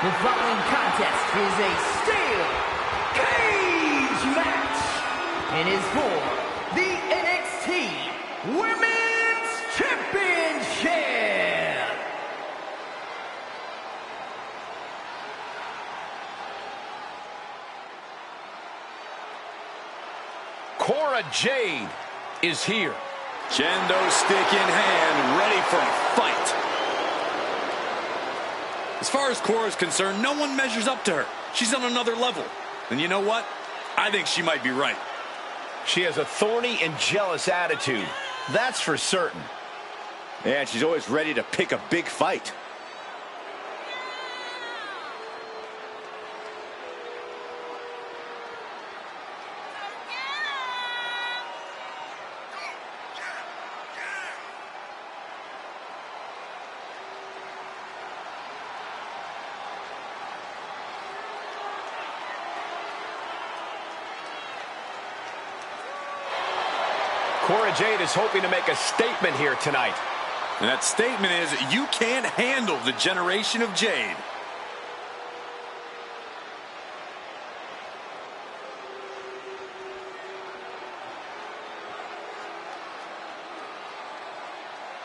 The following contest is a steel cage match and is for the NXT Women's Championship. Cora Jade is here. Kendo stick in hand, ready for a fight. As far as Cora's concerned, no one measures up to her. She's on another level. And you know what? I think she might be right. She has a thorny and jealous attitude. That's for certain. Yeah, she's always ready to pick a big fight. Cora Jade is hoping to make a statement here tonight. And that statement is, you can't handle the generation of Jade.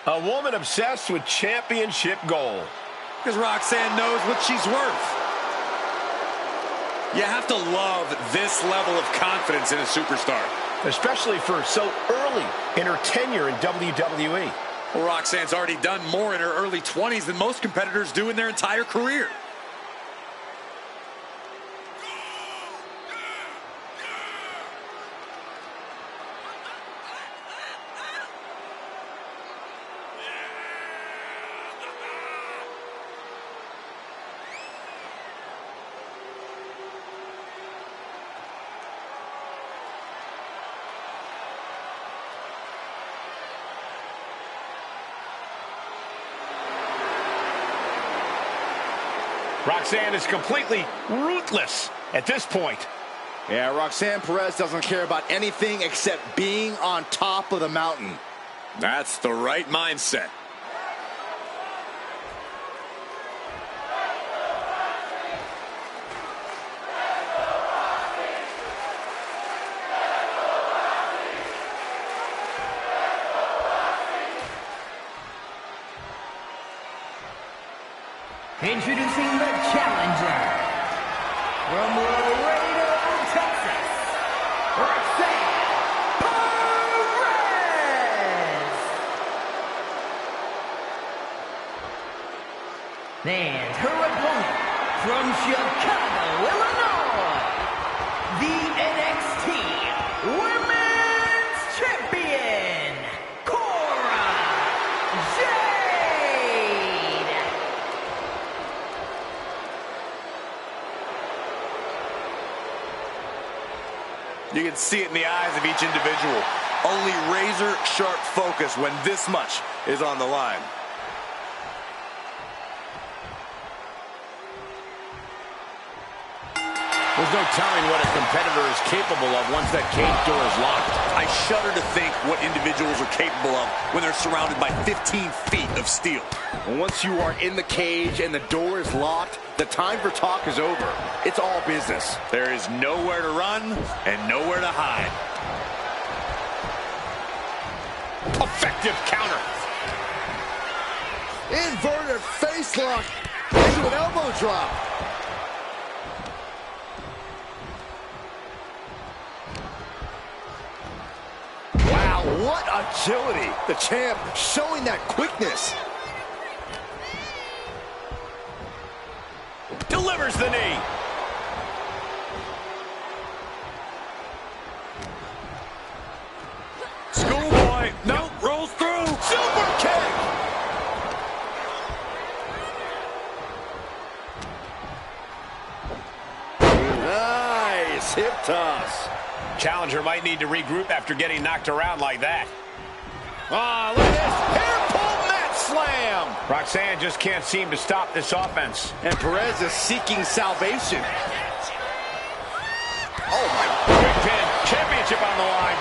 A woman obsessed with championship goal. Because Roxanne knows what she's worth. You have to love this level of confidence in a superstar. Especially for so early in her tenure in WWE. Well, Roxanne's already done more in her early 20s than most competitors do in their entire career. Roxanne is completely ruthless at this point. Yeah, Roxanne Perez doesn't care about anything except being on top of the mountain. That's the right mindset. Introducing the challenger from Laredo, Texas, Roxanne Perez. And her opponent from Chicago, Illinois, the NXT Women's Champion, Cora Jade. You can see it in the eyes of each individual. Only razor-sharp focus when this much is on the line. There's no telling what a competitor is capable of once that cage door is locked. I shudder to think what individuals are capable of when they're surrounded by 15 feet of steel. Once you are in the cage and the door is locked, the time for talk is over. It's all business. There is nowhere to run and nowhere to hide. Effective counter. Inverted face lock into an elbow drop. Wow, what agility. The champ showing that quickness. Delivers the knee. Schoolboy, nope, rolls through. Super kick. Nice hip toss. Challenger might need to regroup after getting knocked around like that. Oh, look at this. Hair pull mat slam. Roxanne just can't seem to stop this offense. And Perez is seeking salvation. Oh, my. Quick pin. Championship on the line.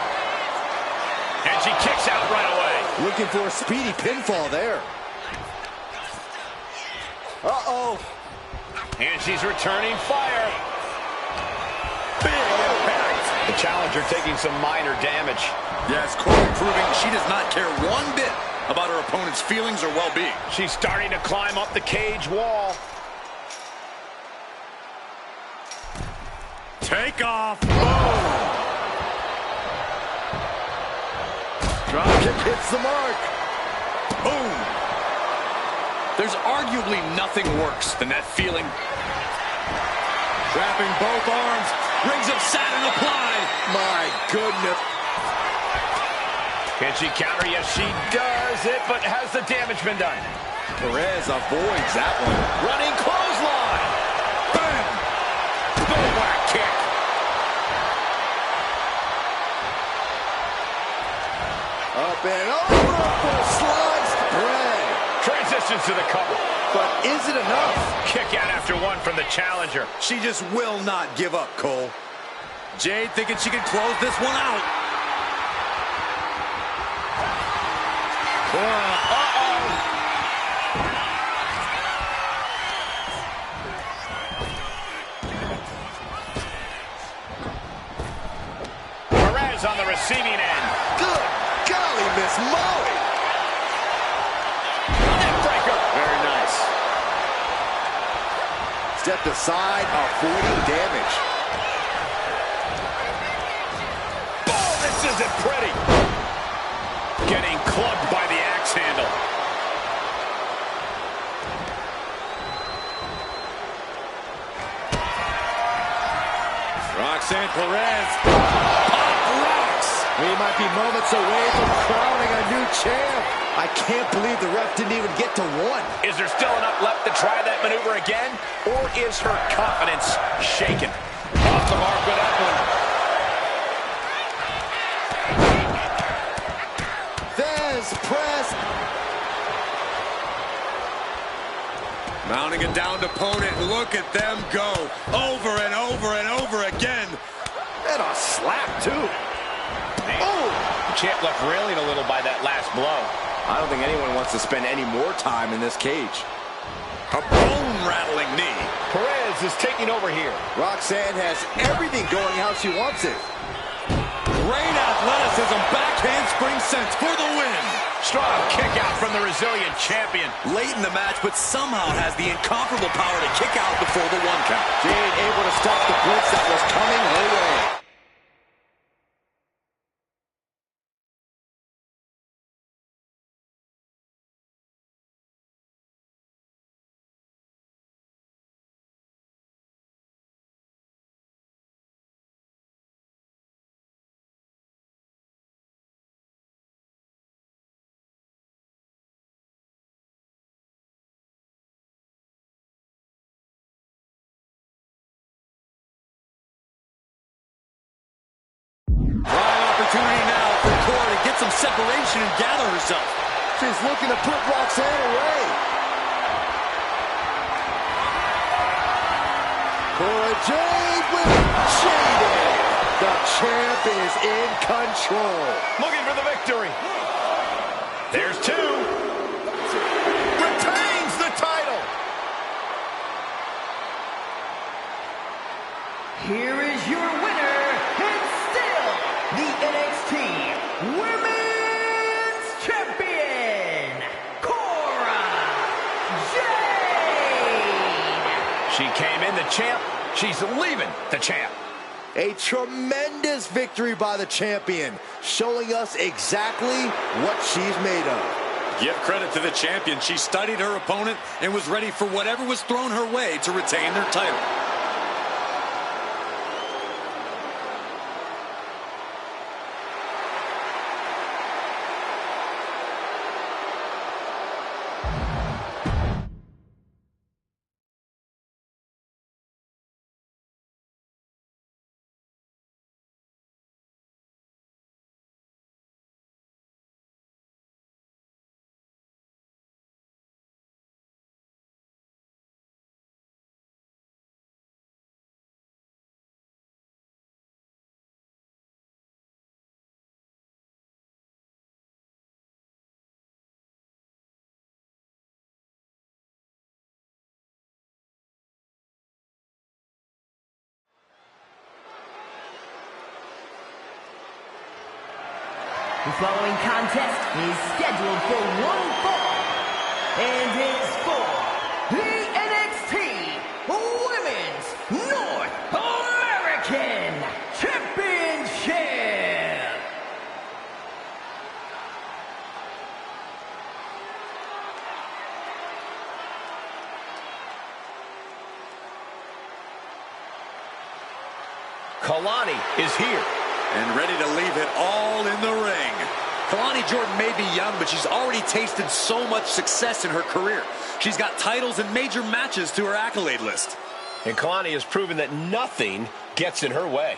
And she kicks out right away. Looking for a speedy pinfall there. Uh-oh. And she's returning fire. Big impact. The challenger taking some minor damage. Yes, Corey proving she does not care one bit about her opponent's feelings or well-being. She's starting to climb up the cage wall. Take off. Boom. Drop kick hits the mark. Boom. There's arguably nothing worse than that feeling. Wrapping both arms. Rings of Saturn applied. My goodness. Can she counter? Yes, she does it, but has the damage been done? Perez avoids that one. Running clothesline. Bam. Boom, what a kick. Up and over for sliced bread. Transitions to the cover. But is it enough? Kick out after one from the challenger. She just will not give up, Cole. Jade thinking she can close this one out. Perez on the receiving end. Good golly, Miss Molly. Neckbreaker. Very nice. Stepped aside, avoiding damage. Oh, this isn't pretty. Getting clubbed by the axe handle. Roxanne Perez. Pop rocks. We might be moments away from crowning a new champ. I can't believe the ref didn't even get to one. Is there still enough left to try that maneuver again? Or is her confidence shaken? Off the mark with that one. Vez press. Mounting a downed opponent. Look at them go. Over and over and over again. And a slap, too. Oh! The champ left railing a little by that last blow. I don't think anyone wants to spend any more time in this cage. A bone-rattling knee. Perez is taking over here. Roxanne has everything going how she wants it. Great athleticism. Backhand spring sense for the win. Strong kick out from the resilient champion. Late in the match, but somehow has the incomparable power to kick out before the one count. Jade able to stop the blitz that was coming her way. Prime opportunity now for Cora to get some separation and gather herself. She's looking to put Roxanne away. Cora Jade with Jade. The champ is in control. Looking for the victory. There's two. Retains the title. Here is your winner, and still the NXT Women's Champion, Cora Jade. She came in the champ. She's leaving the champ. A tremendous victory by the champion, showing us exactly what she's made of. Give credit to the champion. She studied her opponent and was ready for whatever was thrown her way to retain their title. The following contest is scheduled for one fall and is for the NXT Women's North American Championship. Kalani is here. And ready to leave it all in the ring. Kalani Jordan may be young, but she's already tasted so much success in her career. She's got titles and major matches to her accolade list. And Kalani has proven that nothing gets in her way.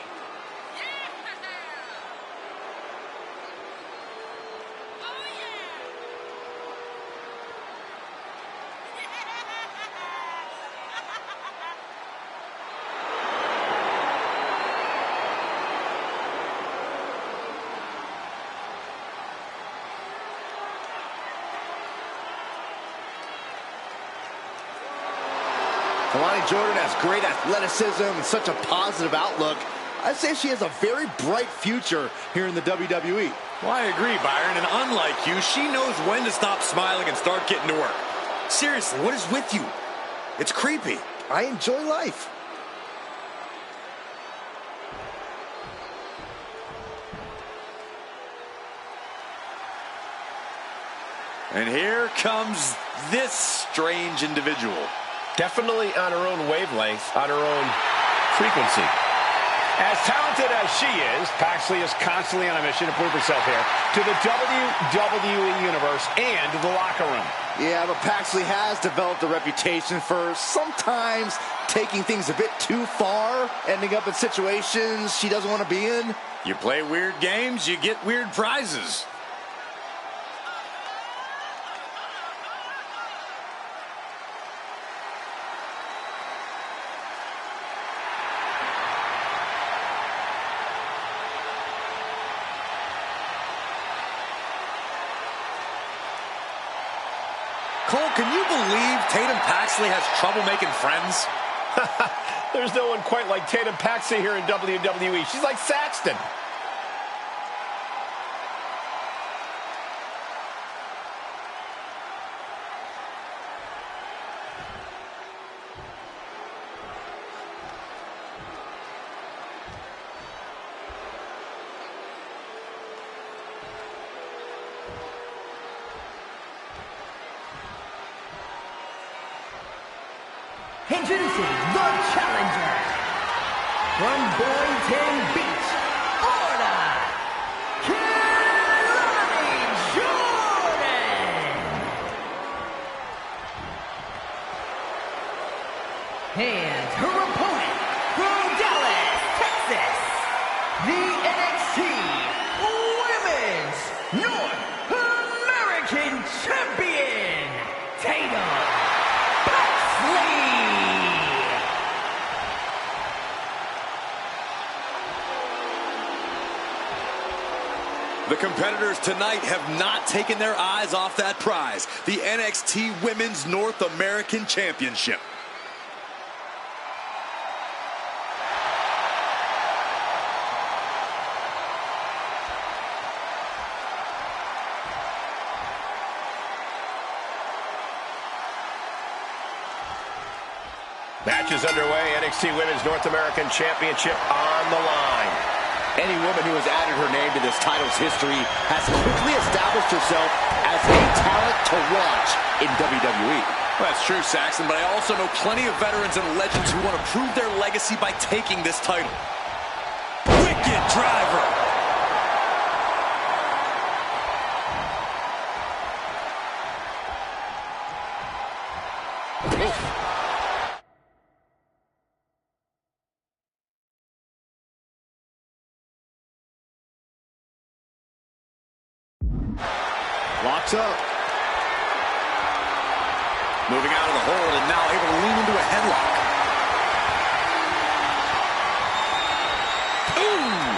Wwe Jordan has great athleticism and such a positive outlook. I'd say she has a very bright future here in the WWE. Well, I agree, Byron, and unlike you, she knows when to stop smiling and start getting to work. Seriously, what is with you? It's creepy. I enjoy life. And here comes this strange individual. Definitely on her own wavelength, on her own frequency. As talented as she is, Paxley is constantly on a mission to prove herself here to the WWE Universe and the locker room. Yeah, but Paxley has developed a reputation for sometimes taking things a bit too far, ending up in situations she doesn't want to be in. You play weird games, you get weird prizes. Cole, can you believe Tatum Paxley has trouble making friends? There's no one quite like Tatum Paxley here in WWE. She's like Saxton. Introducing the challenger from Boynton Beach, Florida, Wwe Jordan. And her opponent from Dallas, Texas, the NXT Women's North American Champion, Tatum Paxley. The competitors tonight have not taken their eyes off that prize, the NXT Women's North American Championship. Match is underway. NXT Women's North American Championship on the line. Any woman who has added her name to this title's history has quickly established herself as a talent to watch in WWE. Well, that's true, Saxon, but I also know plenty of veterans and legends who want to prove their legacy by taking this title. Wicked driver. Locks up. Moving out of the hold and now able to lean into a headlock. Boom!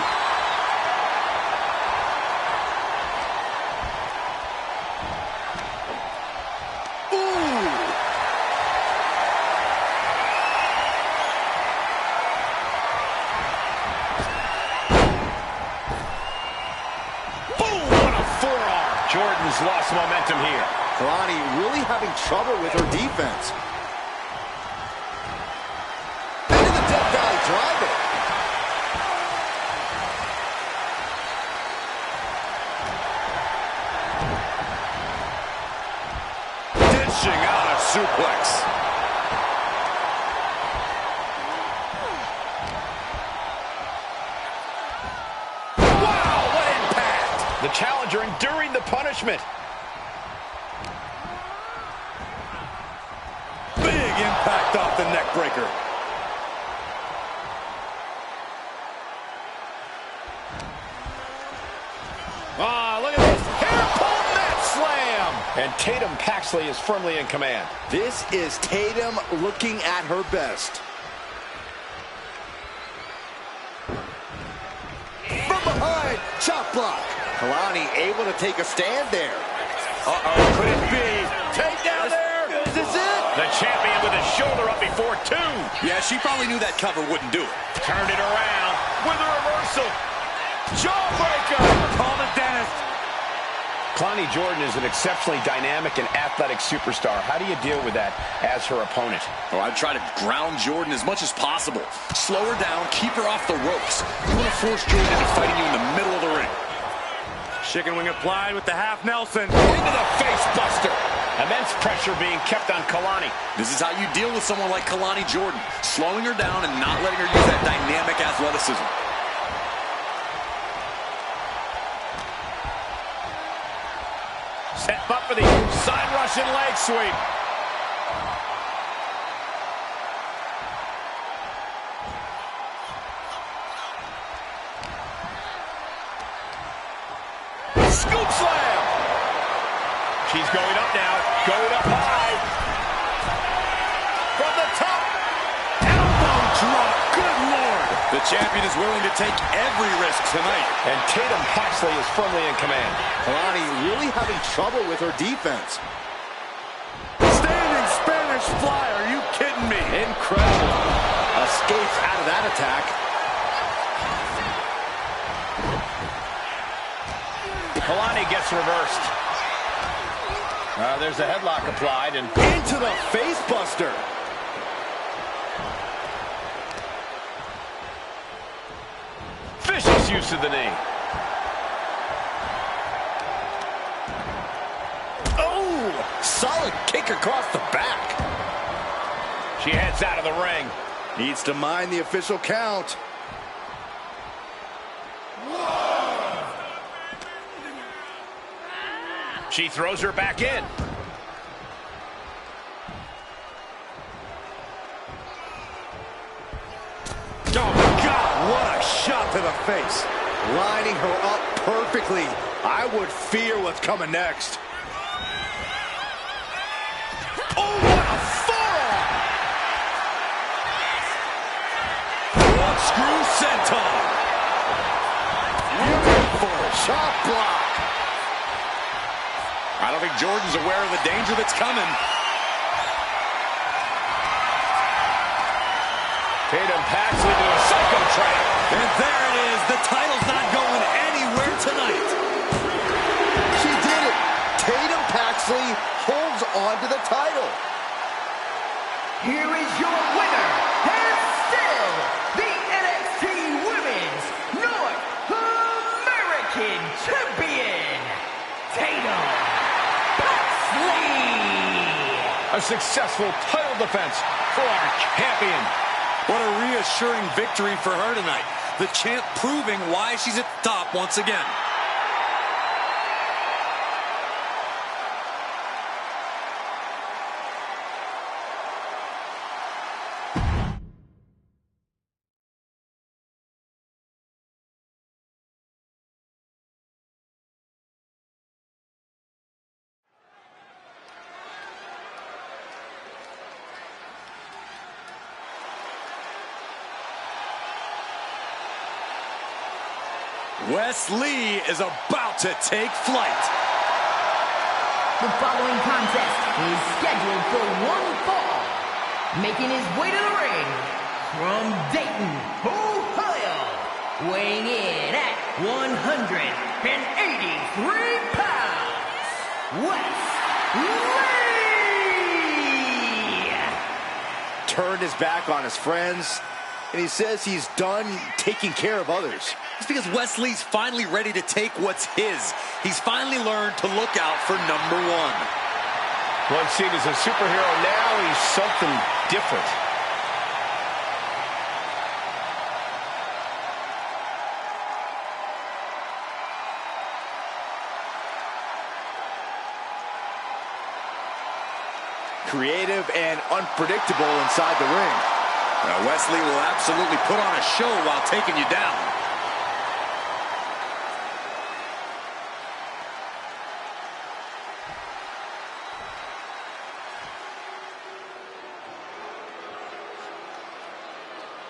lost momentum here. Kalani really having trouble with her defense. Into the Death Valley Driver. Dishing out a suplex. Wow, what impact! The challenger enduring the punishment. Big impact off the neck breaker. Ah, look at this. Hair-pull net slam. And Tatum Paxley is firmly in command. This is Tatum looking at her best. From behind, chop block. Kalani able to take a stand there. Uh-oh, could it be? Takedown there. Is this it? The champion with his shoulder up before two. Yeah, she probably knew that cover wouldn't do it. Turned it around with a reversal. Jawbreaker. Call the dentist. Kalani Jordan is an exceptionally dynamic and athletic superstar. How do you deal with that as her opponent? Oh, I'd try to ground Jordan as much as possible. Slow her down, keep her off the ropes. You want to force Jordan into fighting you in the middle of the ring. Chicken wing applied with the half Nelson. Into the face buster. Immense pressure being kept on Kalani. This is how you deal with someone like Kalani Jordan. Slowing her down and not letting her use that dynamic athleticism. Set up for the side Russian leg sweep. Scoop slam. She's going up now. Going up high. From the top. Elbow drop. Good Lord. The champion is willing to take every risk tonight. And Tatum Paxley is firmly in command. Kalani really having trouble with her defense. Standing Spanish fly. Are you kidding me? Incredible. Escapes out of that attack. Kalani gets reversed. There's a headlock applied and Into the face buster. vicious use of the knee. Oh, solid kick across the back. She heads out of the ring. Needs to mind the official count. She throws her back in. Oh, my God, what a shot to the face. Lining her up perfectly. I would fear what's coming next. Oh, what a forearm! Screw senton. Beautiful shot block. I don't think Jordan's aware of the danger that's coming. Tatum Paxley to a psycho trap. And there it is. The title's not going anywhere tonight. She did it. Tatum Paxley holds on to the title. Here is your winner, and still the NXT Women's North American Champion, Tatum Paxley. A successful title defense for our champion. What a reassuring victory for her tonight. The champ proving why she's at the top once again. Wes Lee is about to take flight. The following contest is scheduled for one fall. Making his way to the ring from Dayton, Ohio, weighing in at 183 pounds, Wwe. Turned his back on his friends, and he says he's done taking care of others. It's because Wesley's finally ready to take what's his. He's finally learned to look out for number one. Once seen as a superhero, now he's something different. Creative and unpredictable inside the ring. Now Wesley will absolutely put on a show while taking you down.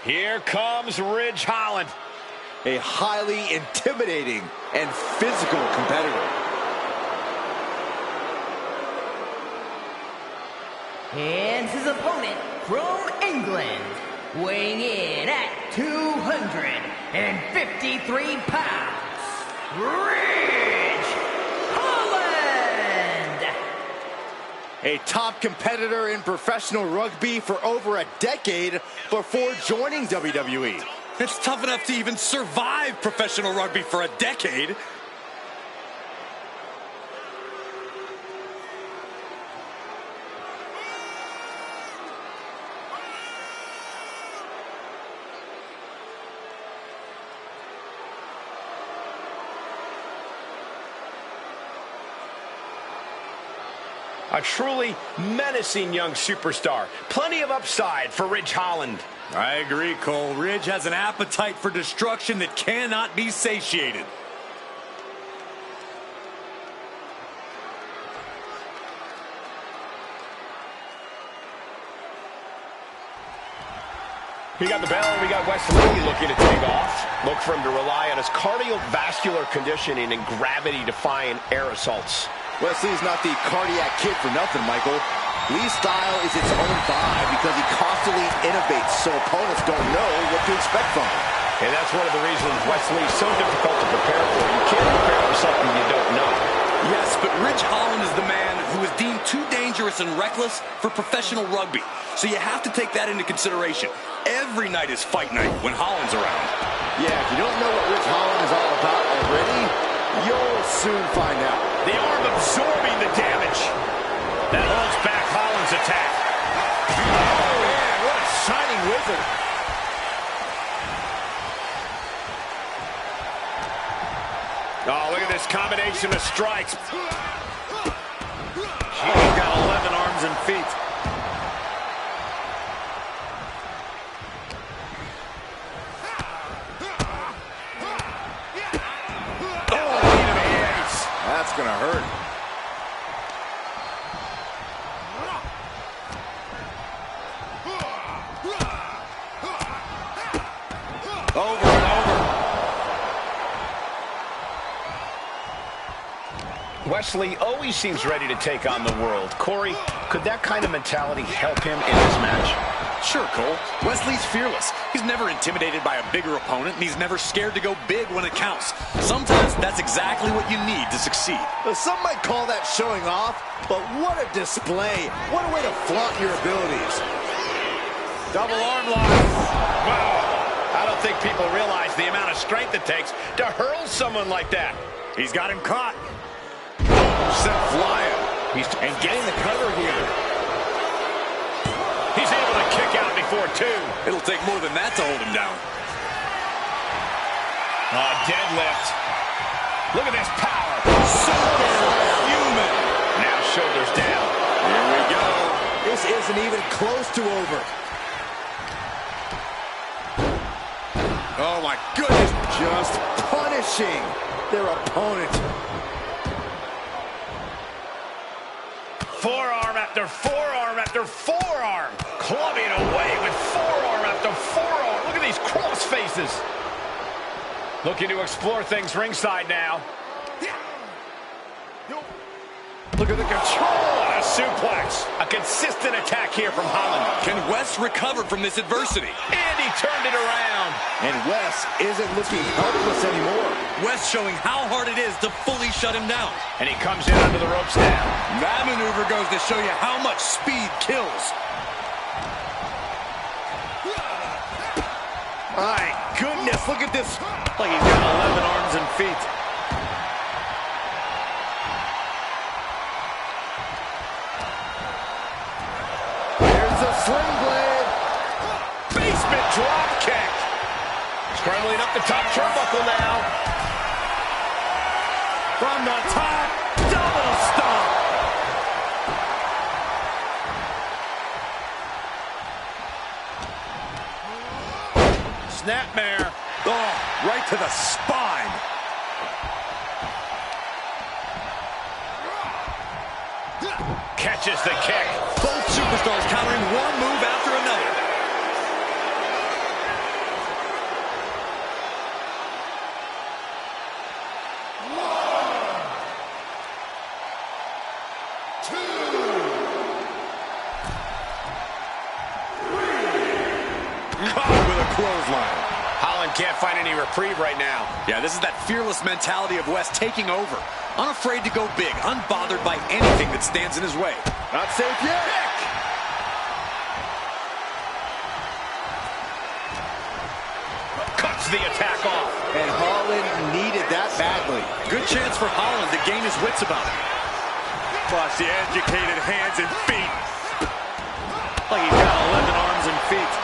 Here comes Ridge Holland. A highly intimidating and physical competitor. And his opponent from England, weighing in at 253 pounds, Ridge Holland! A top competitor in professional rugby for over a decade before joining WWE. It's tough enough to even survive professional rugby for a decade. A truly menacing young superstar. Plenty of upside for Ridge Holland. I agree, Cole. Ridge has an appetite for destruction that cannot be satiated. We got the bell, and we got Wesley looking to take off. Look for him to rely on his cardiovascular conditioning and gravity-defying air assaults. Wesley's not the cardiac kid for nothing, Michael. Lee's style is its own vibe because he constantly innovates so opponents don't know what to expect from him. And that's one of the reasons Wesley's so difficult to prepare for. You can't prepare for something you don't know. Yes, but Ridge Holland is the man who is deemed too dangerous and reckless for professional rugby. So you have to take that into consideration. Every night is fight night when Holland's around. Yeah, if you don't know what Ridge Holland is all about already, you'll soon find out. The arm absorbing the damage. That holds back Holland's attack. Oh, man, what a shining wizard. Oh, look at this combination of strikes. She's got 11 arms and feet. That's gonna hurt. Over and over. Wesley always seems ready to take on the world. Corey, could that kind of mentality help him in this match? Sure, Cole. Wesley's fearless. He's never intimidated by a bigger opponent, and he's never scared to go big when it counts. Sometimes that's exactly what you need to succeed. Some might call that showing off, but what a display. What a way to flaunt your abilities. Double arm lock. Wow. I don't think people realize the amount of strength it takes to hurl someone like that. He's got him caught. Sent flying. And getting the cover here. He's able to kick out before two. It'll take more than that to hold him down. Deadlift. Look at this power. Superhuman. Now shoulders down. Here we go. This isn't even close to over. Oh, my goodness. Just punishing their opponent. Forearm after forearm after forearm. Clubbing away with forearm after forearm. Look at these cross faces. Looking to explore things ringside now. Look at the control. a suplex. A consistent attack here from Holland. Can Wes recover from this adversity? And he turned it around. And Wes isn't looking helpless anymore. Wes showing how hard it is to fully shut him down. And he comes in under the ropes now. That maneuver goes to show you how much speed kills. My goodness, look at this. Like he's got 11 arms and feet. There's a sling blade. Basement drop kick. Scrambling up the top turnbuckle now. From the top, double stomp. Snapmare. Oh, right to the spine. Catches the kick. Both superstars countering one move after another. Caught with a clothesline. Holland can't find any reprieve right now. Yeah, this is that fearless mentality of Wes taking over. Unafraid to go big, unbothered by anything that stands in his way. Not safe yet. Cuts the attack off. And Holland needed that badly. Good chance for Holland to gain his wits about it. Watch the educated hands and feet. Like he's got 11 arms and feet.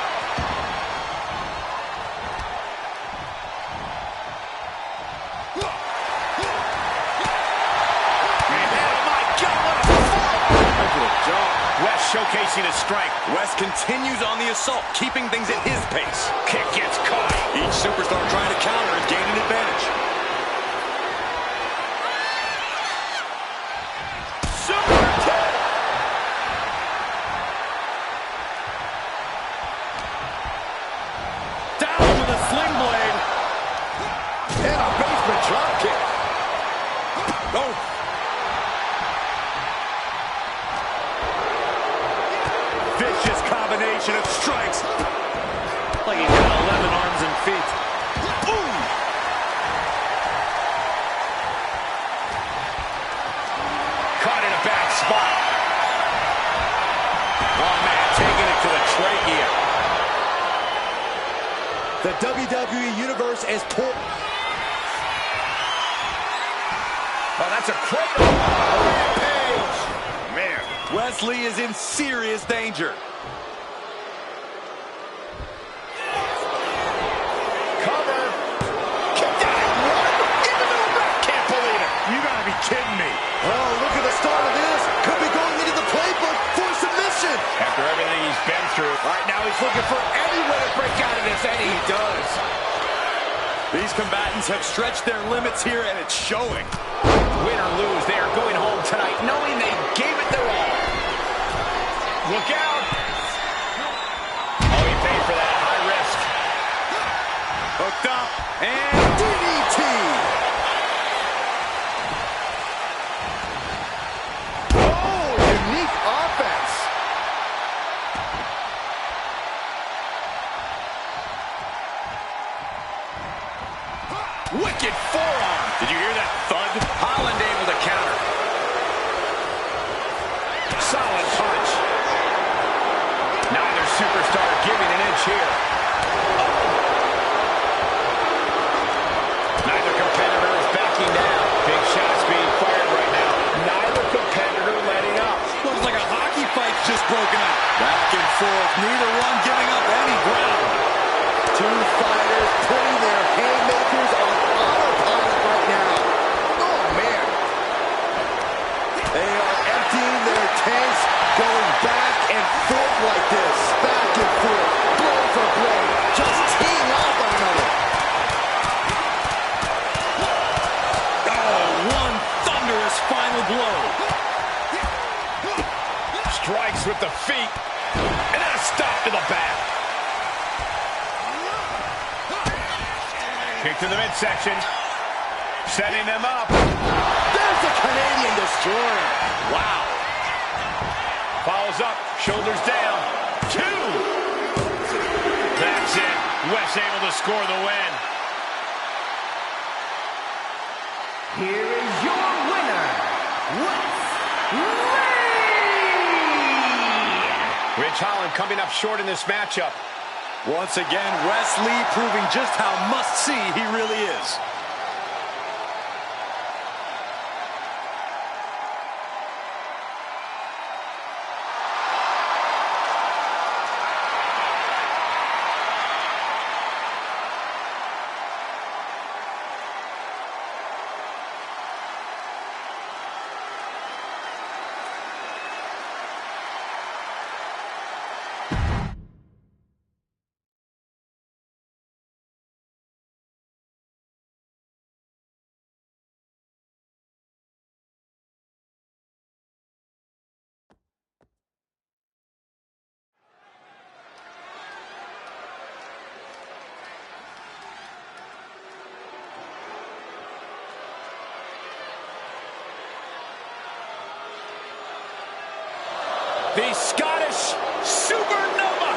Wes showcasing his strength. Wes continues on the assault, keeping things at his pace. Kick gets caught. Each superstar trying to counter and gain an advantage. Super kick. Down with a sling blade. And a basement drop kick. Oh. Vicious combination of strikes. Like he's got 11 arms and feet. Boom! Caught in a bad spot. Oh, man, taking it to the trachea. The WWE Universe is poor. Oh, that's a cradle. A rampage. Man. Wesley is in serious danger. Cover. Kicked out at one. Into the ref. Can't believe it. You gotta be kidding me. Oh, look at the start of this. Could be going into the playbook for submission. After everything he's been through. Right now he's looking for any way to break out of this, and he does. These combatants have stretched their limits here, and it's showing. Win or lose, they are going home tonight knowing they gave it their all. Look out. Oh, he paid for that. High risk. Hooked up, and DDT. Oh, unique offense. Wicked forearm. Did you hear that thud? Holland able to counter. Solid punch. Neither superstar giving an inch here. Oh. Neither competitor is backing down. Big shots being fired right now. Neither competitor letting up. looks like a hockey fight's just broken out. Back and forth, neither one giving up any ground. Two fighters putting their haymakers on autopilot right now. Oh, man. They are emptying their tanks, going back and forth like this. Back and forth, blow for blow, just teeing off on another. Oh, one thunderous final blow. Strikes with the feet. And then a stop to the back. Kick to the midsection. Setting them up. There's the Canadian Destroyer. Wow. Follows up, shoulders down. 2. That's it. Wes able to score the win. Here is your winner, Wes Ridge Holland coming up short in this matchup. Once again, Wes Lee proving just how must-see he really is. The Scottish Supernova.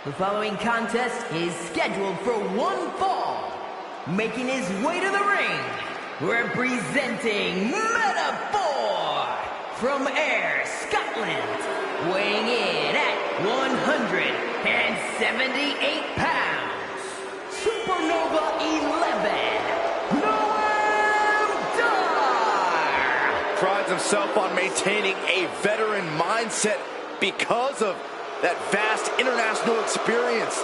The following contest is scheduled for one fall. Making his way to the ring, representing Metaphor from Ayr, Scotland, weighing in at 178 pounds, Supernova 11, Prides himself on maintaining a veteran mindset because of that vast international experience.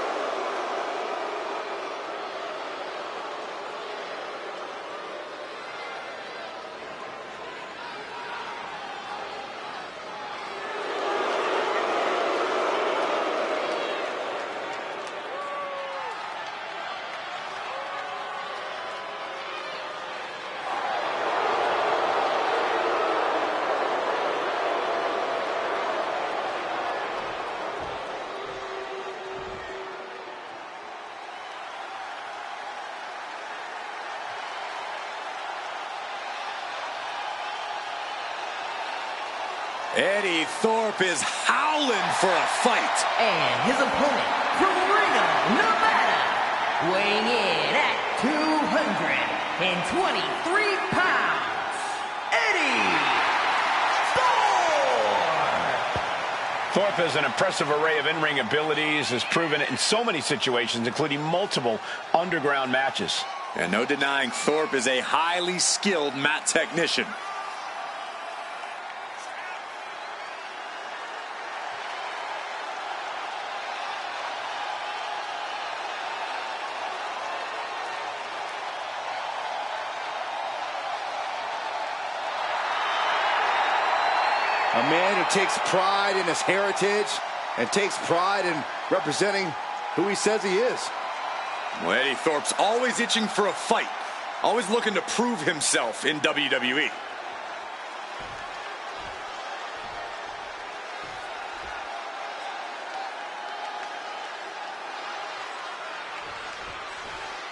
Eddie Thorpe is howling for a fight. And his opponent from Reno, Nevada, weighing in at 223 pounds, Eddie Thorpe. Thorpe has an impressive array of in-ring abilities, has proven it in so many situations, including multiple underground matches. And no denying Thorpe is a highly skilled mat technician. A man who takes pride in his heritage and takes pride in representing who he says he is. Well, Eddie Thorpe's always itching for a fight, always looking to prove himself in WWE.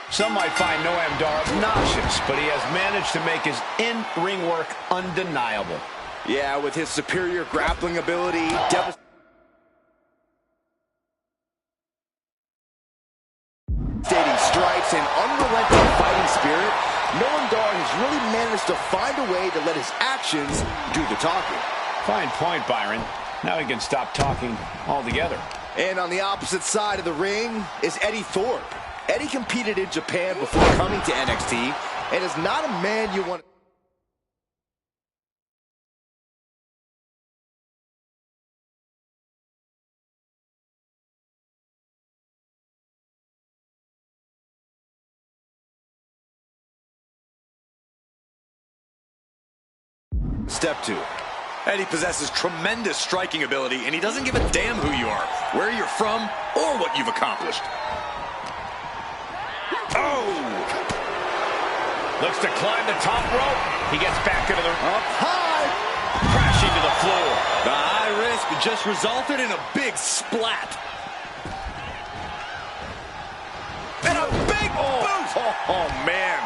Some might find Noam Dar obnoxious, but he has managed to make his in-ring work undeniable. Yeah, with his superior grappling ability, devastating strikes, and unrelenting fighting spirit, Noam Dar has really managed to find a way to let his actions do the talking. Fine point, Byron. Now he can stop talking altogether. And on the opposite side of the ring is Eddie Thorpe. Eddie competed in Japan before coming to NXT and is not a man you want. Step 2. Eddie possesses tremendous striking ability, and he doesn't give a damn who you are, where you're from, or what you've accomplished. Oh! Looks to climb the top rope. He gets back into the... Up high! Crashing to the floor. The high risk just resulted in a big splat. And a big boot! Oh, man.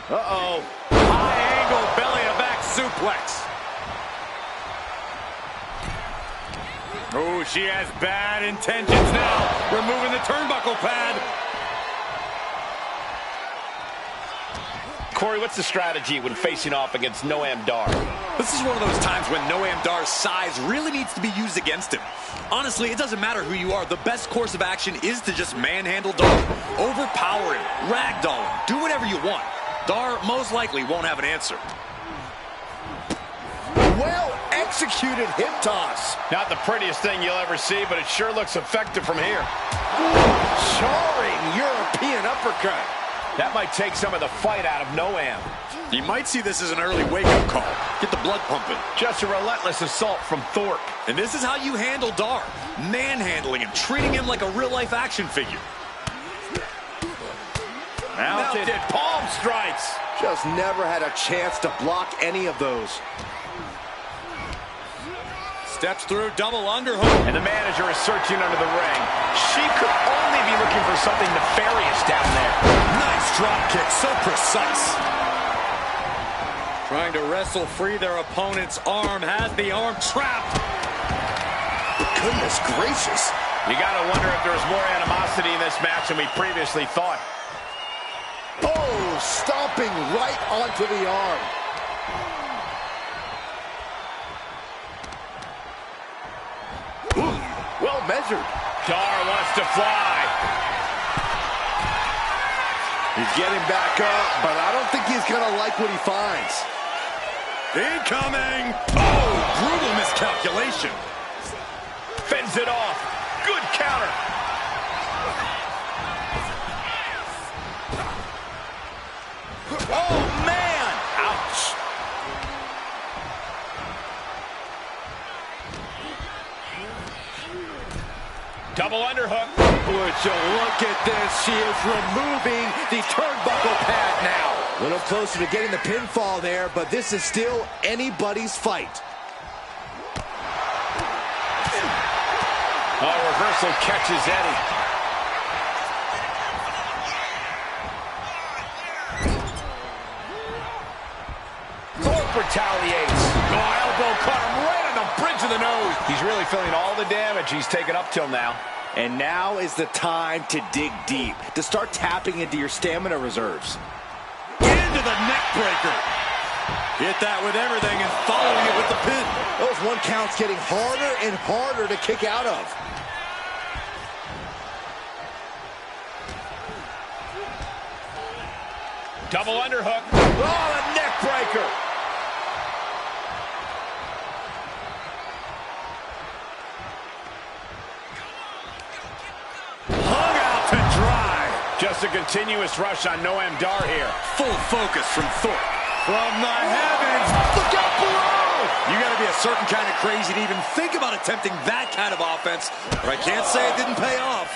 Uh-oh. High angle belly-to-back suplex. Oh, she has bad intentions now. Removing the turnbuckle pad. Corey, what's the strategy when facing off against Noam Dar? This is one of those times when Noam Dar's size really needs to be used against him. Honestly, it doesn't matter who you are. The best course of action is to just manhandle Dar. Overpower him, ragdoll him, do whatever you want. Dar most likely won't have an answer. Well executed hip toss. Not the prettiest thing you'll ever see, but it sure looks effective from here. Jarring European uppercut. That might take some of the fight out of Noam. You might see this as an early wake-up call. Get the blood pumping. Just a relentless assault from Thorpe. And this is how you handle Dar. Manhandling him, treating him like a real-life action figure. Mounted palm strikes. Just never had a chance to block any of those. Steps through double underhook. And the manager is searching under the ring. She could only be looking for something nefarious down there. Nice drop kick, so precise. Trying to wrestle free their opponent's arm. Has the arm trapped. Goodness gracious. You gotta wonder if there's more animosity in this match than we previously thought. Oh, stomping right onto the arm. Ooh, well measured. Dar wants to fly. He's getting back up, but I don't think he's gonna like what he finds. Incoming! Oh, brutal miscalculation. Fends it off. Good counter. Oh, man! Ouch. Double underhook. Would you look at this? She is removing the turnbuckle pad now. A little closer to getting the pinfall there, but this is still anybody's fight. Oh, reversal catches Eddie. Thorpe retaliates. Oh, elbow caught him right on the bridge of the nose. He's really feeling all the damage he's taken up till now. And now is the time to dig deep, to start tapping into your stamina reserves. Into the neck breaker. Hit that with everything and following it with the pin. Those one counts getting harder and harder to kick out of. Double underhook. Oh, a neck breaker. Hung out to dry. Just a continuous rush on Noam Dar here. Full focus from Thorpe. From the heavens. Look out below. You got to be a certain kind of crazy to even think about attempting that kind of offense. But I can't say it didn't pay off.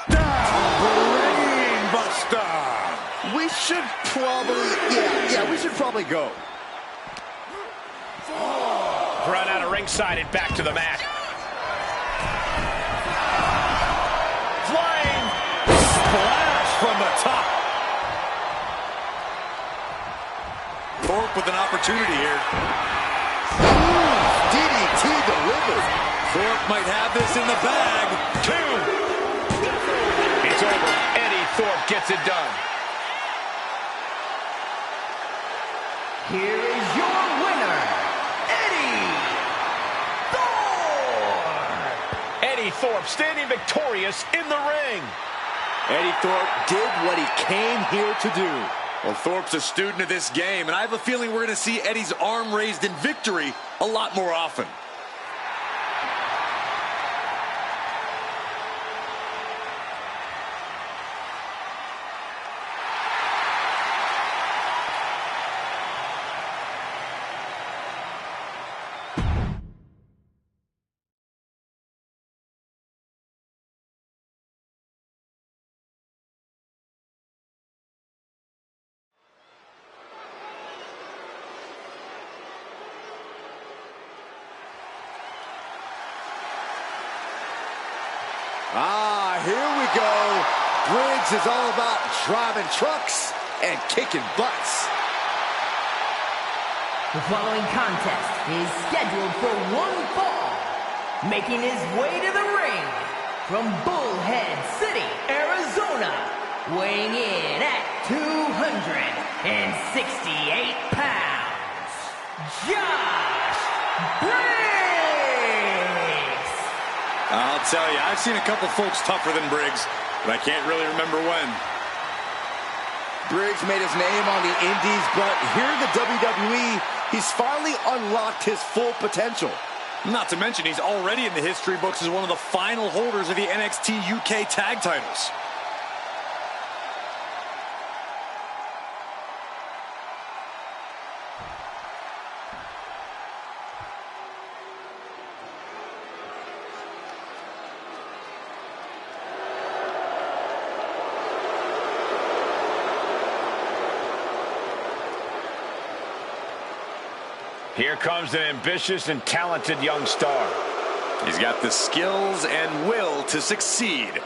Brain buster. We should probably, we should probably go. Run out of ringside and back to the mat. Flying Splash from the top. Thorpe with an opportunity here. DDT delivered. Thorpe might have this in the bag. 2. It's over. Eddie Thorpe gets it done. Here is your winner, Eddie Thorpe! Eddie Thorpe standing victorious in the ring. Eddie Thorpe did what he came here to do. Well, Thorpe's a student of this game, and I have a feeling we're going to see Eddie's arm raised in victory a lot more often. Ah, here we go. Briggs is all about driving trucks and kicking butts. The following contest is scheduled for one fall. Making his way to the ring from Bullhead City, Arizona, weighing in at 268 pounds, Josh Briggs! I'll tell you, I've seen a couple folks tougher than Briggs, but I can't really remember when. Briggs made his name on the Indies, but here in the WWE, he's finally unlocked his full potential. Not to mention, he's already in the history books as one of the final holders of the NXT UK tag titles. Here comes an ambitious and talented young star. He's got the skills and will to succeed.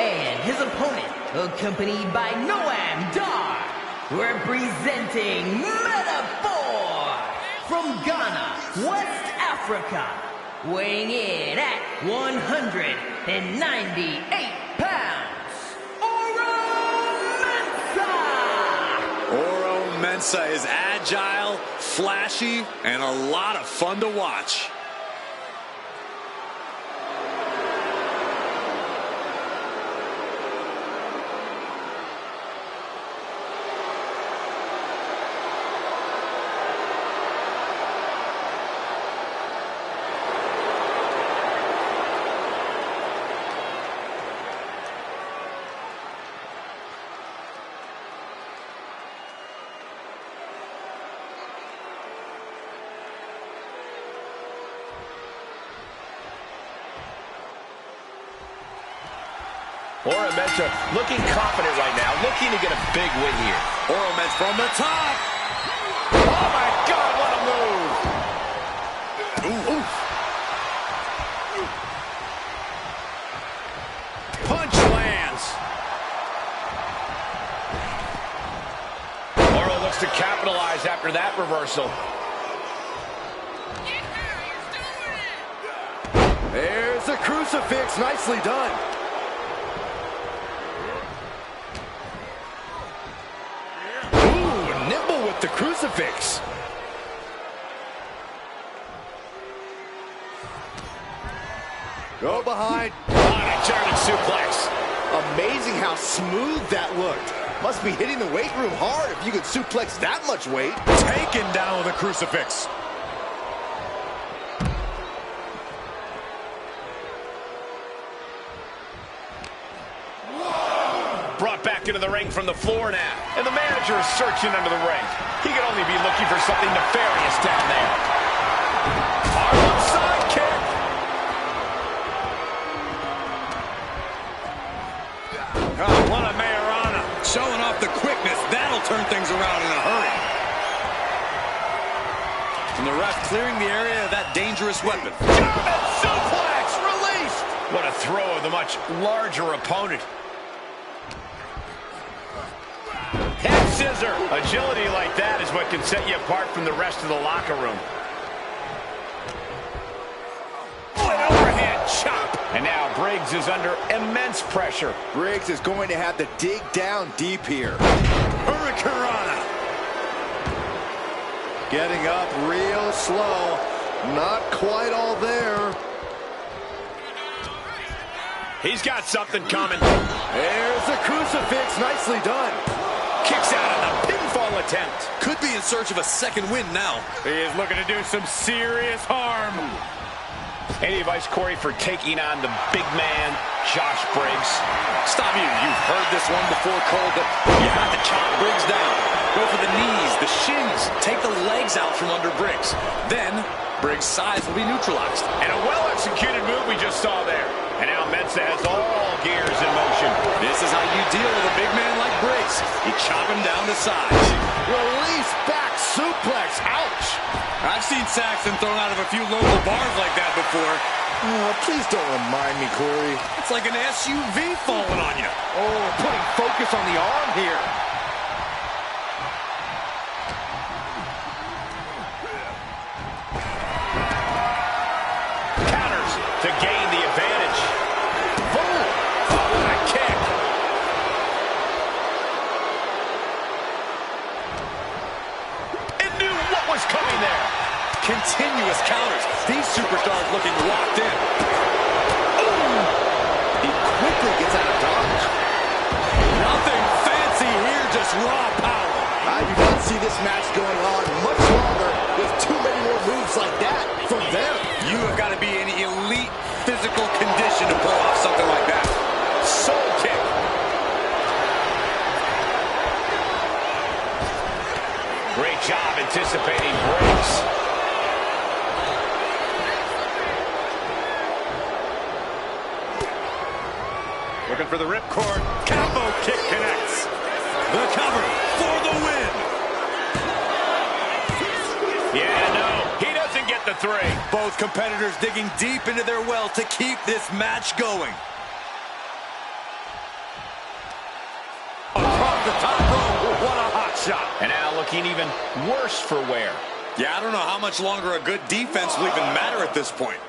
And his opponent, accompanied by Noam Dar, representing Metaphor from Ghana, West Africa, weighing in at 198 pounds. Mensa is agile, flashy, and a lot of fun to watch. Wwe Nxt looking confident right now, looking to get a big win here. Wwe Nxt from the top. Oh my God, what a move! Ooh. Punch lands. Wwe looks to capitalize after that reversal. There's the crucifix, nicely done. The crucifix. Go behind. On a German suplex. Amazing how smooth that looked. Must be hitting the weight room hard if you could suplex that much weight. Taken down with a crucifix. Brought back into the ring from the floor now. And the manager is searching under the ring. He could only be looking for something nefarious down there. Harlem side kick. Oh, what a Mayorana. Showing off the quickness. That'll turn things around in a hurry. And the ref clearing the area of that dangerous weapon. German suplex released. What a throw of the much larger opponent. Head scissor. Agility like that is what can set you apart from the rest of the locker room. An overhand chop. And now Briggs is under immense pressure. Briggs is going to have to dig down deep here. Hurricanrana. Getting up real slow. Not quite all there. He's got something coming. There's the crucifix, nicely done. Kicks out on the pinfall attempt. Could be in search of a second win now. He is looking to do some serious harm. Any advice, Corey, for taking on the big man, Josh Briggs? Stop you. You've heard this one before, Cole, but you have to chop Briggs down. Go for the knees, the shins. Take the legs out from under Briggs. Then, Briggs' size will be neutralized. And a well-executed move we just saw there. And now Nxt has all gears in motion. This is how you deal with a big man like Briggs. kicks. He chop him down to size. Release back suplex. Ouch. I've seen Saxton thrown out of a few local bars like that before. Oh, please don't remind me, Corey. It's like an SUV falling on you. Oh, putting focus on the arm here. Counters to gain the advantage. Boom! Oh, what a kick. It knew what was coming there. Continuous counters. These superstars looking locked in. He quickly gets out of dodge. Nothing fancy here, just raw power. I do not see this match going on much longer with too many more moves like that from them. You have got to be in elite physical condition to pull off something like that. Soul kick. Great job anticipating breaks. Looking for the ripcord. Combo kick connects. The cover for the win. Yeah, no, he doesn't get the three. Both competitors digging deep into their well to keep this match going. Across the top rope, what a hot shot. And now looking even worse for Ware. Yeah, I don't know how much longer a good defense will even matter at this point.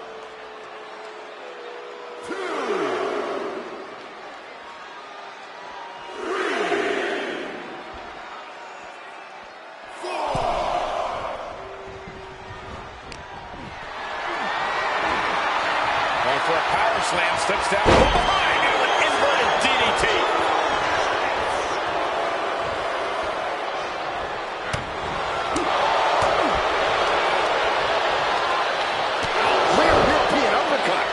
For a power slam, steps down from behind. An inverted DDT. Rear European uppercut.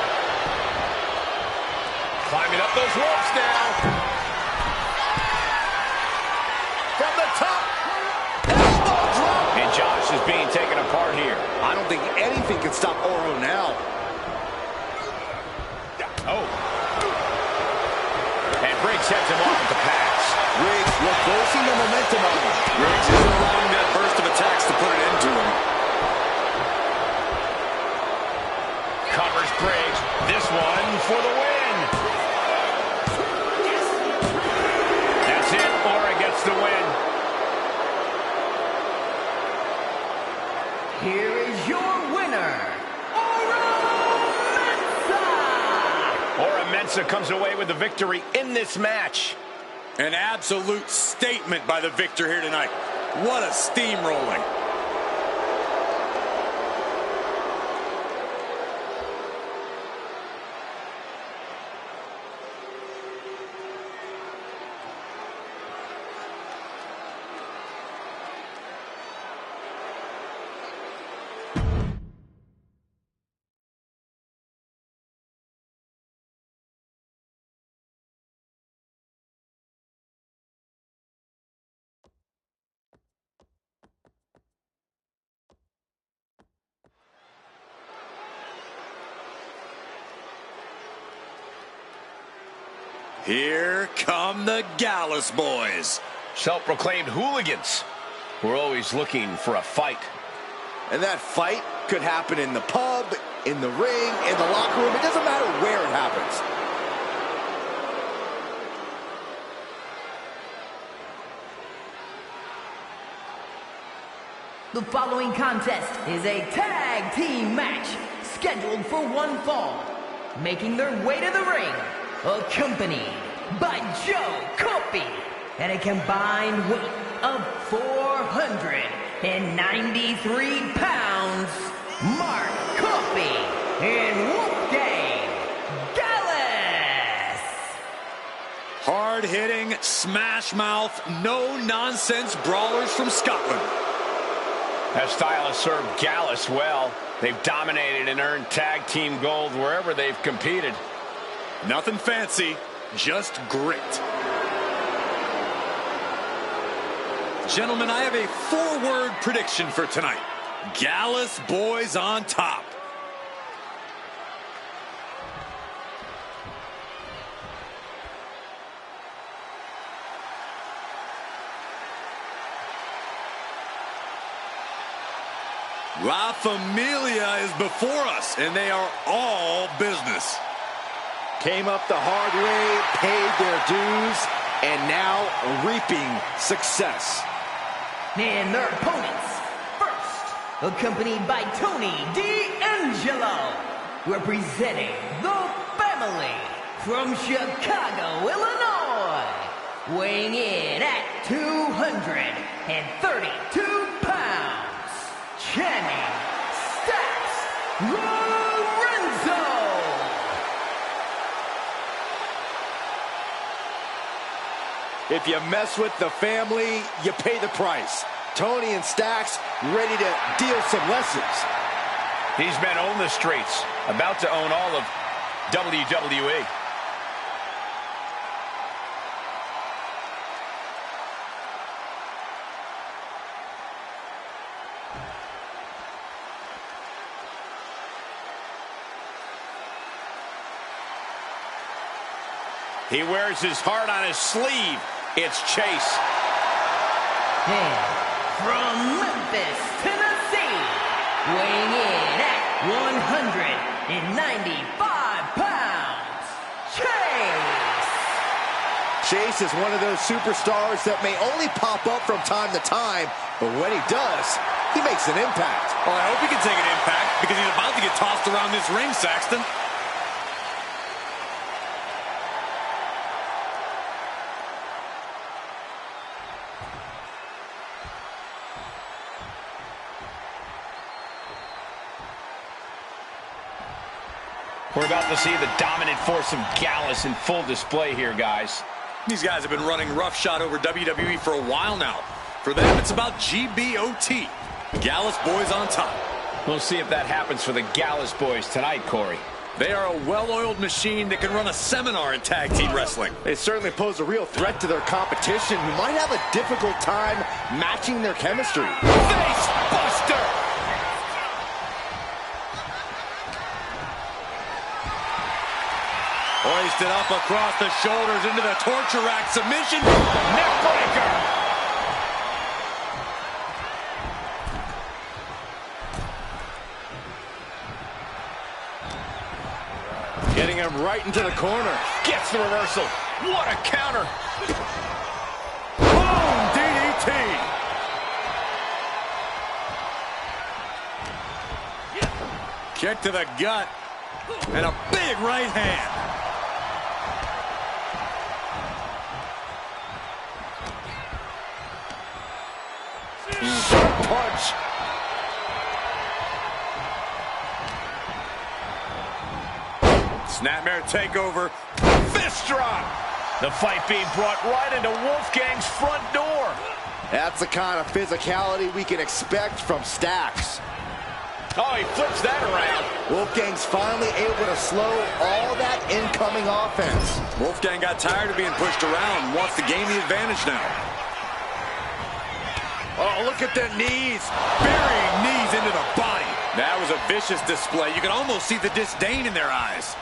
Climbing up those ropes now. From the top. Elbow drop. And Josh is being taken apart here. I don't think anything can stop Oro now. Oh. And Briggs heads him off with the pass. Riggs reversing the momentum on him. Riggs isn't allowing that burst of attacks to put an end to him. Covers Briggs. This one for the win. That's it. Ora gets the win. Here is your winner, Ora Mensah comes away with the victory in this match. An absolute statement by the victor here tonight. What a steamrolling. Here come the Gallus boys. Self-proclaimed hooligans. We're always looking for a fight. And that fight could happen in the pub, in the ring, in the locker room. It doesn't matter where it happens. The following contest is a tag team match scheduled for one fall. Making their way to the ring, accompanied by Joe Coffey and a combined weight of 493 pounds, Mark Coffey and Wolfgang Gallus. Hard-hitting, smash-mouth, no-nonsense brawlers from Scotland. That style has served Gallus well. They've dominated and earned tag team gold wherever they've competed. Nothing fancy, just grit. Gentlemen, I have a 4-word prediction for tonight. Gallus boys on top. La Familia is before us, and they are all business. Came up the hard way, paid their dues, and now reaping success. And their opponents, first, accompanied by Tony D'Angelo, representing the family from Chicago, Illinois, weighing in at 232 pounds, Channing Stacks Lorenzo. If you mess with the family, you pay the price. Tony and Stacks ready to deal some lessons. These men own the streets, about to own all of WWE. He wears his heart on his sleeve. It's Chase. And from Memphis, Tennessee, weighing in at 195 pounds, Chase. Chase is one of those superstars that may only pop up from time to time, but when he does, he makes an impact. Well, I hope he can take an impact because he's about to get tossed around this ring, Saxton. We're about to see the dominant force of Gallus in full display here, guys. These guys have been running roughshod over WWE for a while now. For them, it's about GBOT. Gallus boys on top. We'll see if that happens for the Gallus boys tonight, Corey. They are a well-oiled machine that can run a seminar in tag team wrestling. They certainly pose a real threat to their competition, who might have a difficult time matching their chemistry. Face buster! Hoisted up across the shoulders into the torture rack submission. Neckbreaker. Getting him right into the corner. Gets the reversal. What a counter. Boom, DDT. Kick to the gut. And a big right hand. Sharp punch. Snapmare takeover. Fist drop. The fight being brought right into Wolfgang's front door. That's the kind of physicality we can expect from Stacks. Oh, he flips that around. Wolfgang's finally able to slow all that incoming offense. Wolfgang got tired of being pushed around and wants to gain the advantage now. Oh, look at the knees. Burying knees into the body. That was a vicious display. You can almost see the disdain in their eyes.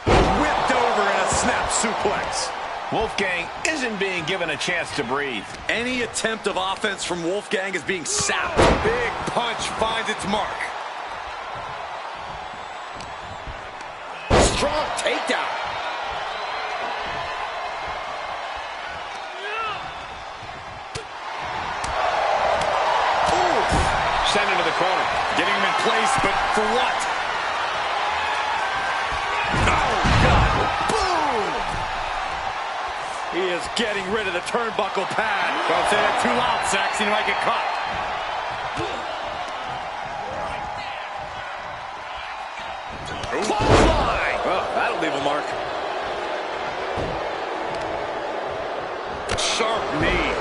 Whipped over in a snap suplex. Wolfgang isn't being given a chance to breathe. Any attempt of offense from Wolfgang is being sapped. Big punch finds its mark. Strong takedown. Send him to the corner. Getting him in place, but for what? Oh, God. Boom! He is getting rid of the turnbuckle pad. Don't say that too loud, Saxon. You might get caught. Clothesline! Oh, that'll leave a mark. Sharp knee.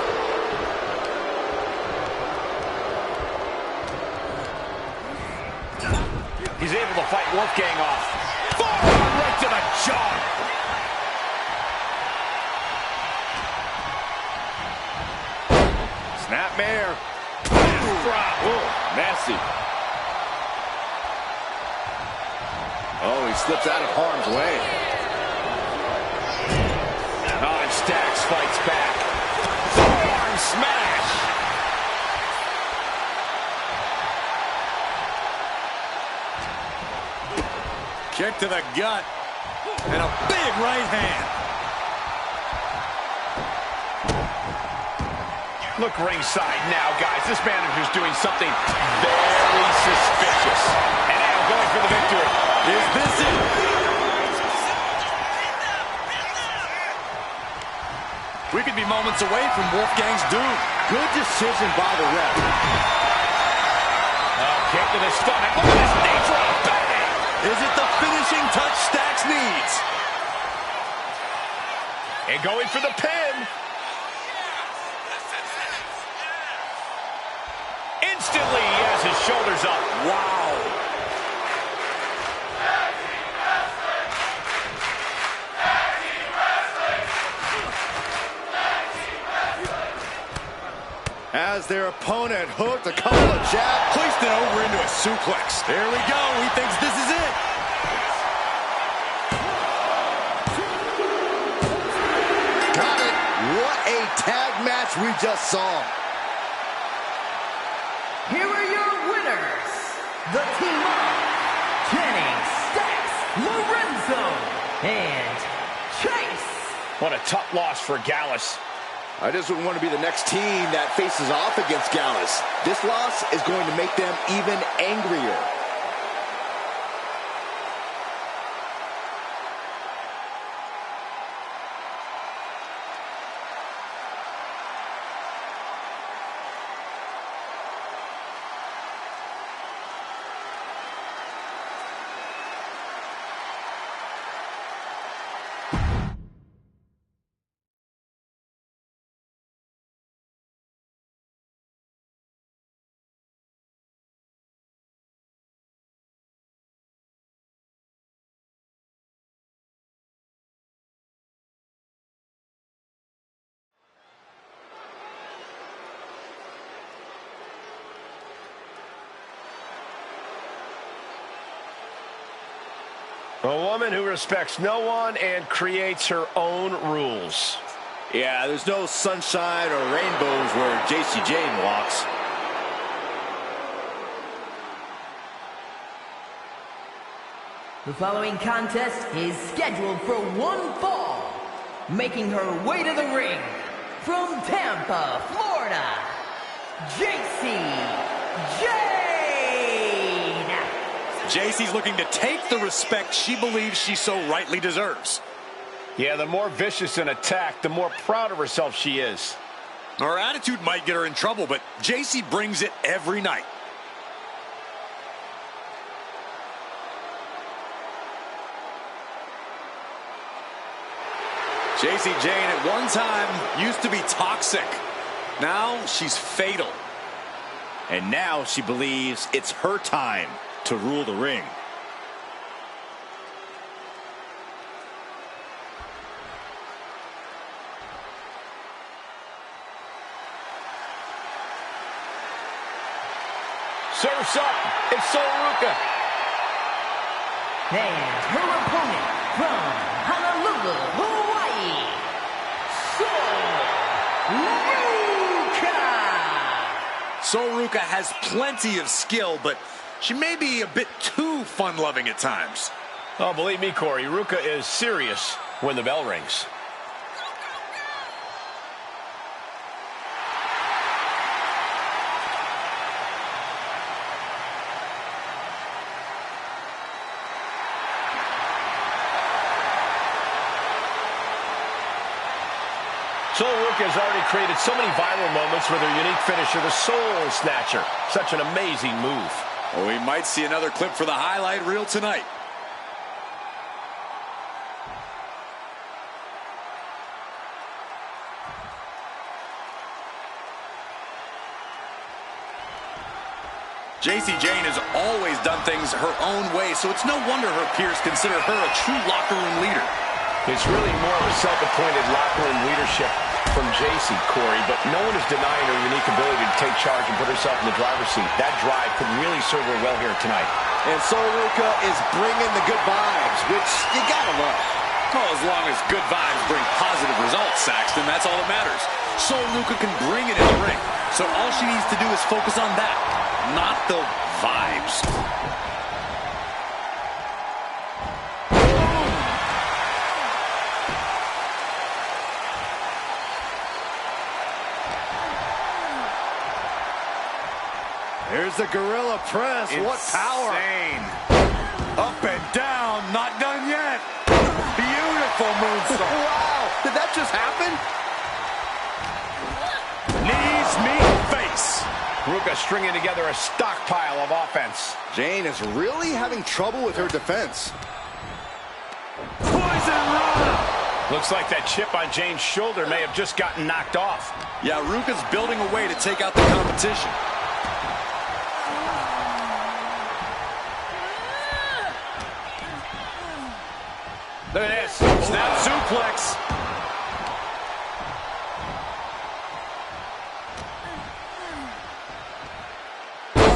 He's able to fight Wolfgang off. Forward right to the jaw. Snapmare. Drop. Oh, nasty. Oh, he slips out of harm's way. Oh, and Stacks fights back. Forearm smash. to the gut. And a big right hand. Look ringside now, guys. This manager's doing something very suspicious. And now going for the victory. Is this it? We could be moments away from Wolfgang's doom. Good decision by the ref. Kick to the stomach. Look at this knee drop. Bang! Is it the finishing touch Stacks needs? And going for the pin. Instantly, he has his shoulders up. Wow. As their opponent hooked a couple of jabs. Placed it over into a suplex. There we go. He thinks this is it. Got it. What a tag match we just saw. Here are your winners, the team of Kenny, Stacks, Lorenzo, and Chase. What a tough loss for Gallus. I just wouldn't want to be the next team that faces off against Gallus. This loss is going to make them even angrier. A woman who respects no one and creates her own rules. Yeah, there's no sunshine or rainbows where JC Jane walks. The following contest is scheduled for one fall. Making her way to the ring from Tampa, Florida, JC Jane. JC's looking to take the respect she believes she so rightly deserves. Yeah, the more vicious an attack, the more proud of herself she is. Her attitude might get her in trouble, but JC brings it every night. JC Jane at one time used to be toxic. Now she's fatal. And now she believes it's her time to rule the ring. Surf's up. It's Soruka. And her opponent from Honolulu, Hawaii, Soruka. Soruka has plenty of skill, but she may be a bit too fun-loving at times. Oh, believe me, Corey, Ruka is serious when the bell rings. Soruka has already created so many viral moments with her unique finisher, the Soul Snatcher. Such an amazing move. Well, we might see another clip for the highlight reel tonight. JC Jane has always done things her own way, so it's no wonder her peers consider her a true locker room leader. It's really more of a self-appointed locker room leadership from JC, Corey, but no one is denying her unique ability to take charge and put herself in the driver's seat. That drive could really serve her well here tonight. And Soruka is bringing the good vibes, which you gotta love. Well, as long as good vibes bring positive results, Saxton, that's all that matters. Soruka can bring it in the ring, so all she needs to do is focus on that, not the vibes. Here's the gorilla press. Insane. What power. Up and down, not done yet. Beautiful moonsault. Wow, did that just happen? Knees meet face. Ruka stringing together a stockpile of offense. Jane is really having trouble with her defense. Poison Rana. Looks like that chip on Jane's shoulder may have just gotten knocked off. Yeah, Ruka's building a way to take out the competition. Look at this. Snap suplex.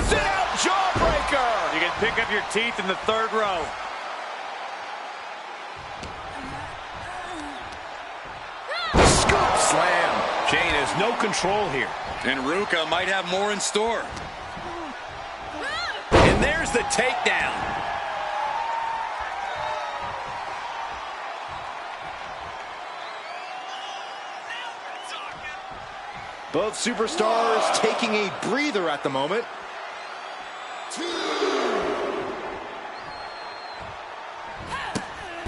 Sit out jawbreaker. You can pick up your teeth in the third row. Scoop slam. Jane has no control here. And Ruka might have more in store. And there's the takedown. Both superstars taking a breather at the moment.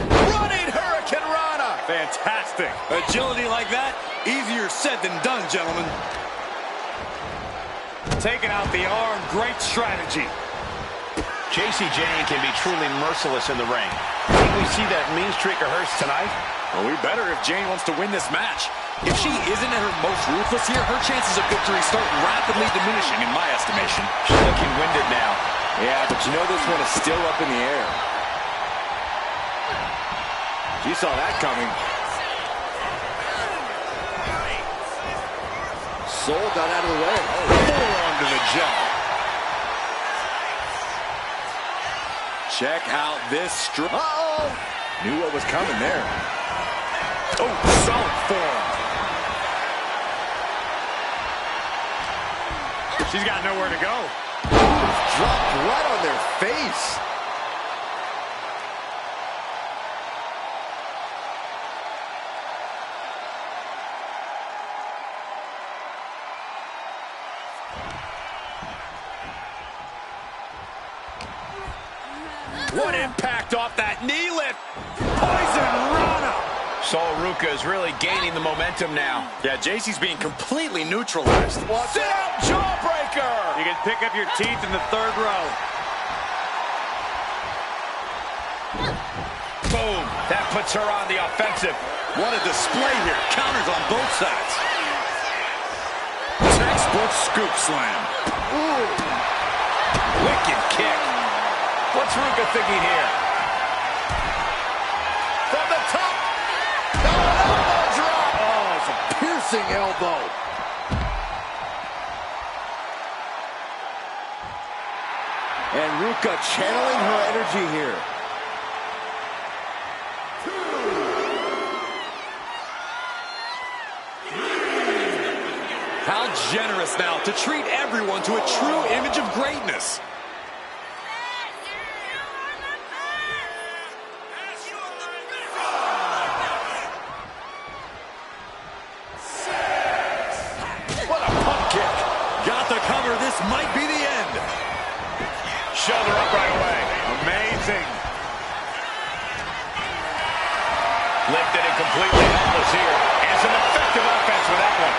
Running Hurricane Rana. Fantastic. Agility like that, easier said than done, gentlemen. Taking out the arm, great strategy. JC Jane can be truly merciless in the ring. Think we see that mean streak of hers tonight? Well, we better if Jane wants to win this match. If she isn't at her most ruthless here, her chances of victory start rapidly diminishing in my estimation. She's looking winded now. Yeah, but you know this one is still up in the air. You saw that coming. Soul got out of the way. Forearm to the jaw. Check out this strike. Uh-oh! Knew what was coming there. Oh, solid form. She's got nowhere to go. Dropped right on their face. What impact off that knee lift. Poison Rana. Sol Ruka is really gaining the momentum now. Yeah, JC's being completely neutralized. Sit out jawbreaker. You can pick up your teeth in the third row. Boom. That puts her on the offensive. What a display here. Counters on both sides. Textbook scoop slam. Ooh. Wicked kick. What's Ruka thinking here? From the top. Elbow drop. Oh, it's a piercing elbow. And Ruka channeling her energy here. How generous now to treat everyone to a true image of greatness. What a pump kick. Got the cover. This might be the end. Shoulder up right away. Amazing. Lifted and completely helpless here. And some effective offense with that one.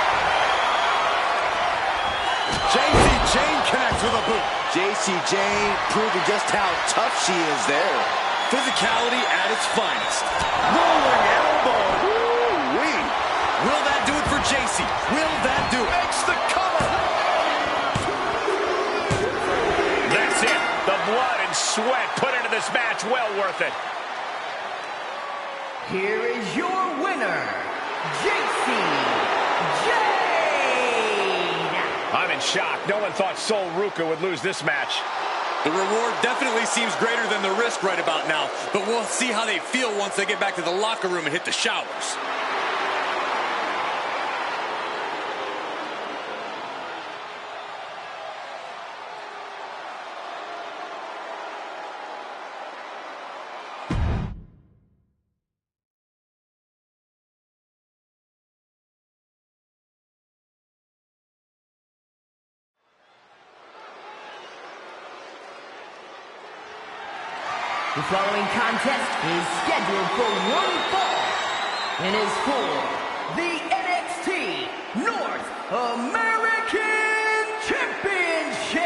JC Jane connects with a boot. JC Jane proving just how tough she is there. Physicality at its finest. Rolling elbow. Woo-wee. Will that do it for JC? Will that do it? Makes the cover. That's it. The blood and sweat put into this match. Well worth it. Here is your winner, JC Jane. I'm in shock. No one thought Sol Ruka would lose this match. The reward definitely seems greater than the risk right about now, but we'll see how they feel once they get back to the locker room and hit the showers. The following contest is scheduled for one fall and is for the NXT North American Championship.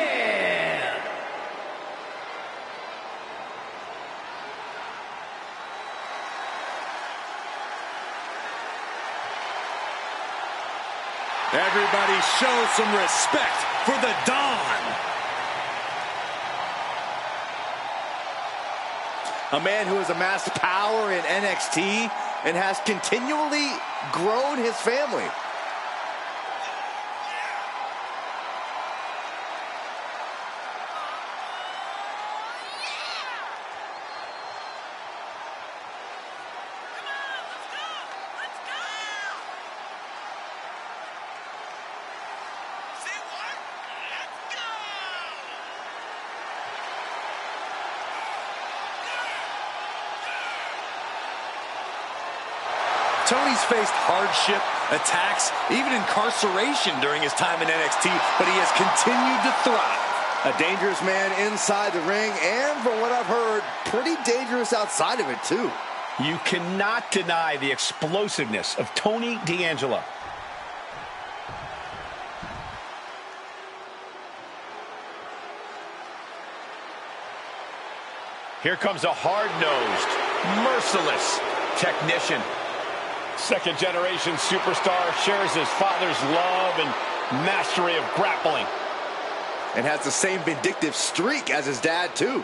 Everybody show some respect for the Don. A man who has amassed power in NXT and has continually grown his family. Tony's faced hardship, attacks, even incarceration during his time in NXT, but he has continued to thrive. A dangerous man inside the ring, and from what I've heard, pretty dangerous outside of it, too. You cannot deny the explosiveness of Tony D'Angelo. Here comes a hard-nosed, merciless technician. Second-generation superstar, shares his father's love and mastery of grappling. And has the same vindictive streak as his dad, too.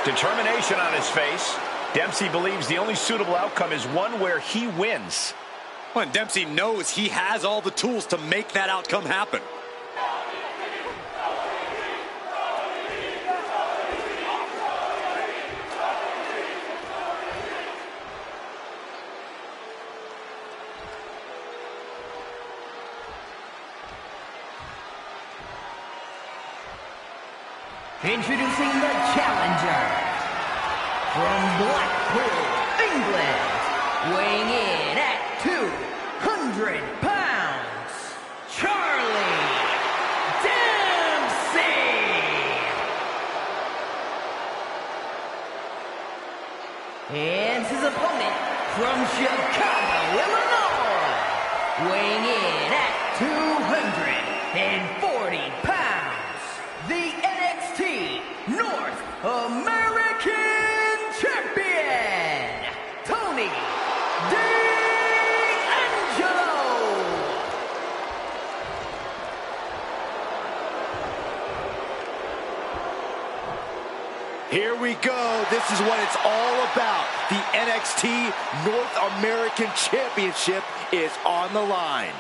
Determination on his face. Dempsey believes the only suitable outcome is one where he wins. Well, and Dempsey knows he has all the tools to make that outcome happen. Introducing the challenger from Blackpool, England, weighing in at 200 pounds, Charlie Dempsey. And his opponent from Chicago, Illinois, weighing in at 240 pounds, the NXT North American Champion, Tony D'Angelo. Here we go. This is what it's all about. The NXT North American Championship is on the line.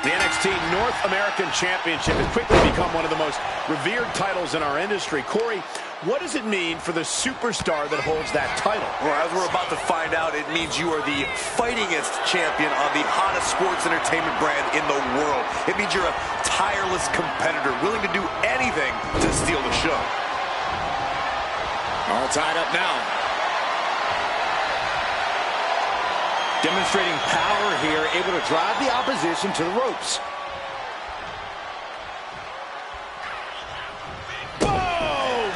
The NXT North American Championship has quickly become one of the most revered titles in our industry. Corey, what does it mean for the superstar that holds that title? Well, as we're about to find out, it means you are the fightingest champion on the hottest sports entertainment brand in the world. It means you're a tireless competitor, willing to do anything to steal the show. All tied up now. Demonstrating power here, able to drive the opposition to the ropes. Boom!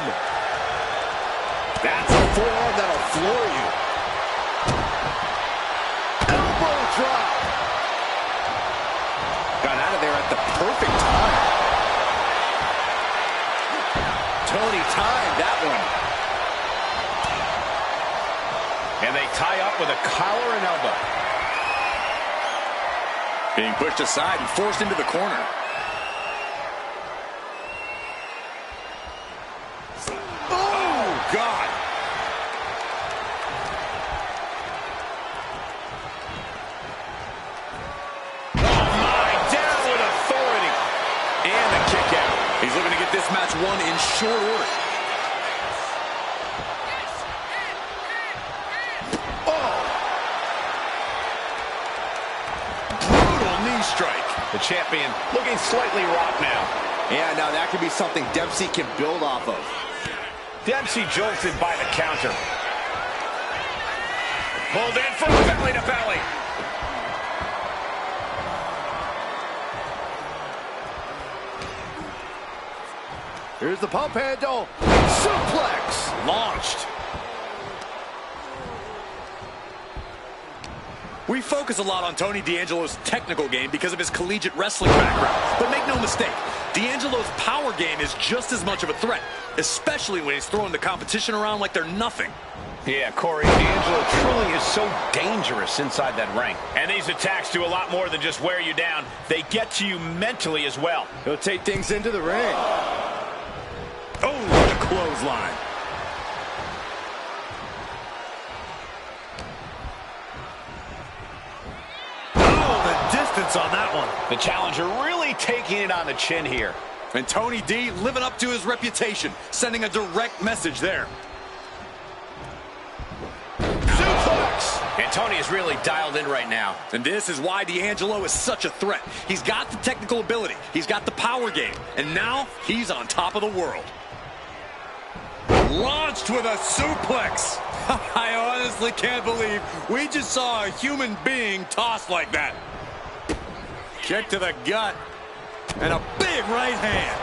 That's a forearm that'll floor you. Elbow drop. Got out of there at the perfect time. Tony timed that one. And they tie up with a collar and elbow. Being pushed aside and forced into the corner. Oh, God. Oh, my, down with authority. And the kick out. He's looking to get this match won in short order. knee strike. The champion looking slightly rocked now. Yeah, now that could be something Dempsey can build off of. Dempsey jolted by the counter. Pulled in from belly to belly. Here's the pump handle. Suplex. Launched. We focus a lot on Tony D'Angelo's technical game because of his collegiate wrestling background. But make no mistake, D'Angelo's power game is just as much of a threat, especially when he's throwing the competition around like they're nothing. Yeah, Corey, D'Angelo truly is so dangerous inside that ring. And these attacks do a lot more than just wear you down. They get to you mentally as well. He'll take things into the ring. Oh, what a clothesline. Distance on that one. The challenger really taking it on the chin here. And Tony D living up to his reputation, sending a direct message there. Suplex! And Tony is really dialed in right now. And this is why D'Angelo is such a threat. He's got the technical ability, he's got the power game, and now he's on top of the world. Launched with a suplex. I honestly can't believe we just saw a human being tossed like that. Kick to the gut. And a big right hand.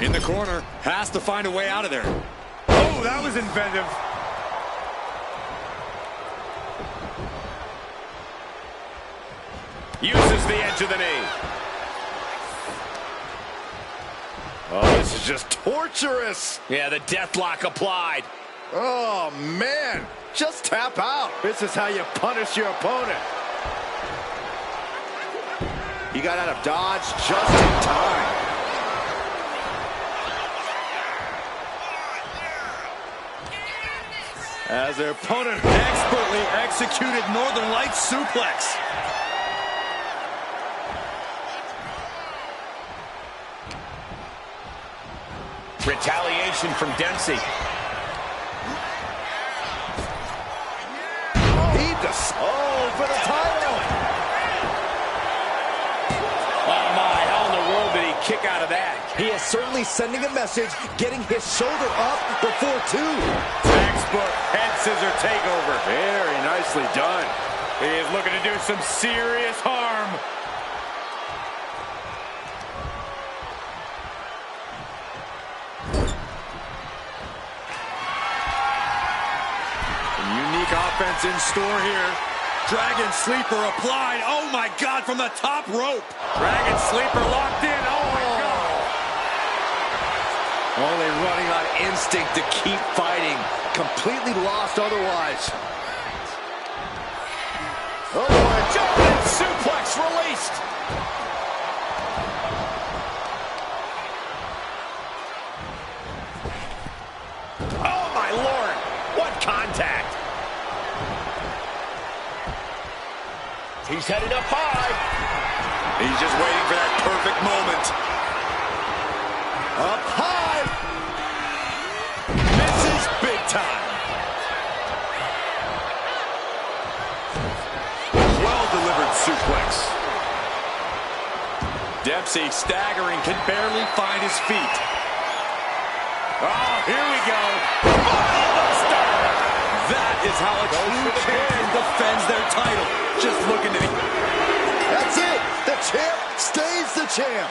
In the corner. Has to find a way out of there. Oh, that was inventive. Uses the edge of the knee. Oh, this is just torturous. Yeah, the deathlock applied. Oh, man. Just tap out. This is how you punish your opponent. He got out of dodge just in time. As their opponent expertly executed Northern Lights suplex. Retaliation from Dempsey. Oh, for the title. Oh, my. How in the world did he kick out of that? He is certainly sending a message, getting his shoulder up before two. Textbook head scissor takeover. Very nicely done. He is looking to do some serious harm. Unique offense in store here. Dragon Sleeper applied. Oh, my God, from the top rope. Dragon Sleeper locked in. Oh, my God. Only running on instinct to keep fighting. Completely lost otherwise. Oh, boy. Jumping suplex released. Oh, my Lord. What contact. He's headed up high. He's just waiting for that perfect moment. Up high. Misses big time. Well-delivered suplex. Dempsey staggering, can barely find his feet. Oh, here we go. That is how a true champion defends their title. Just looking to That's it. The champ stays the champ.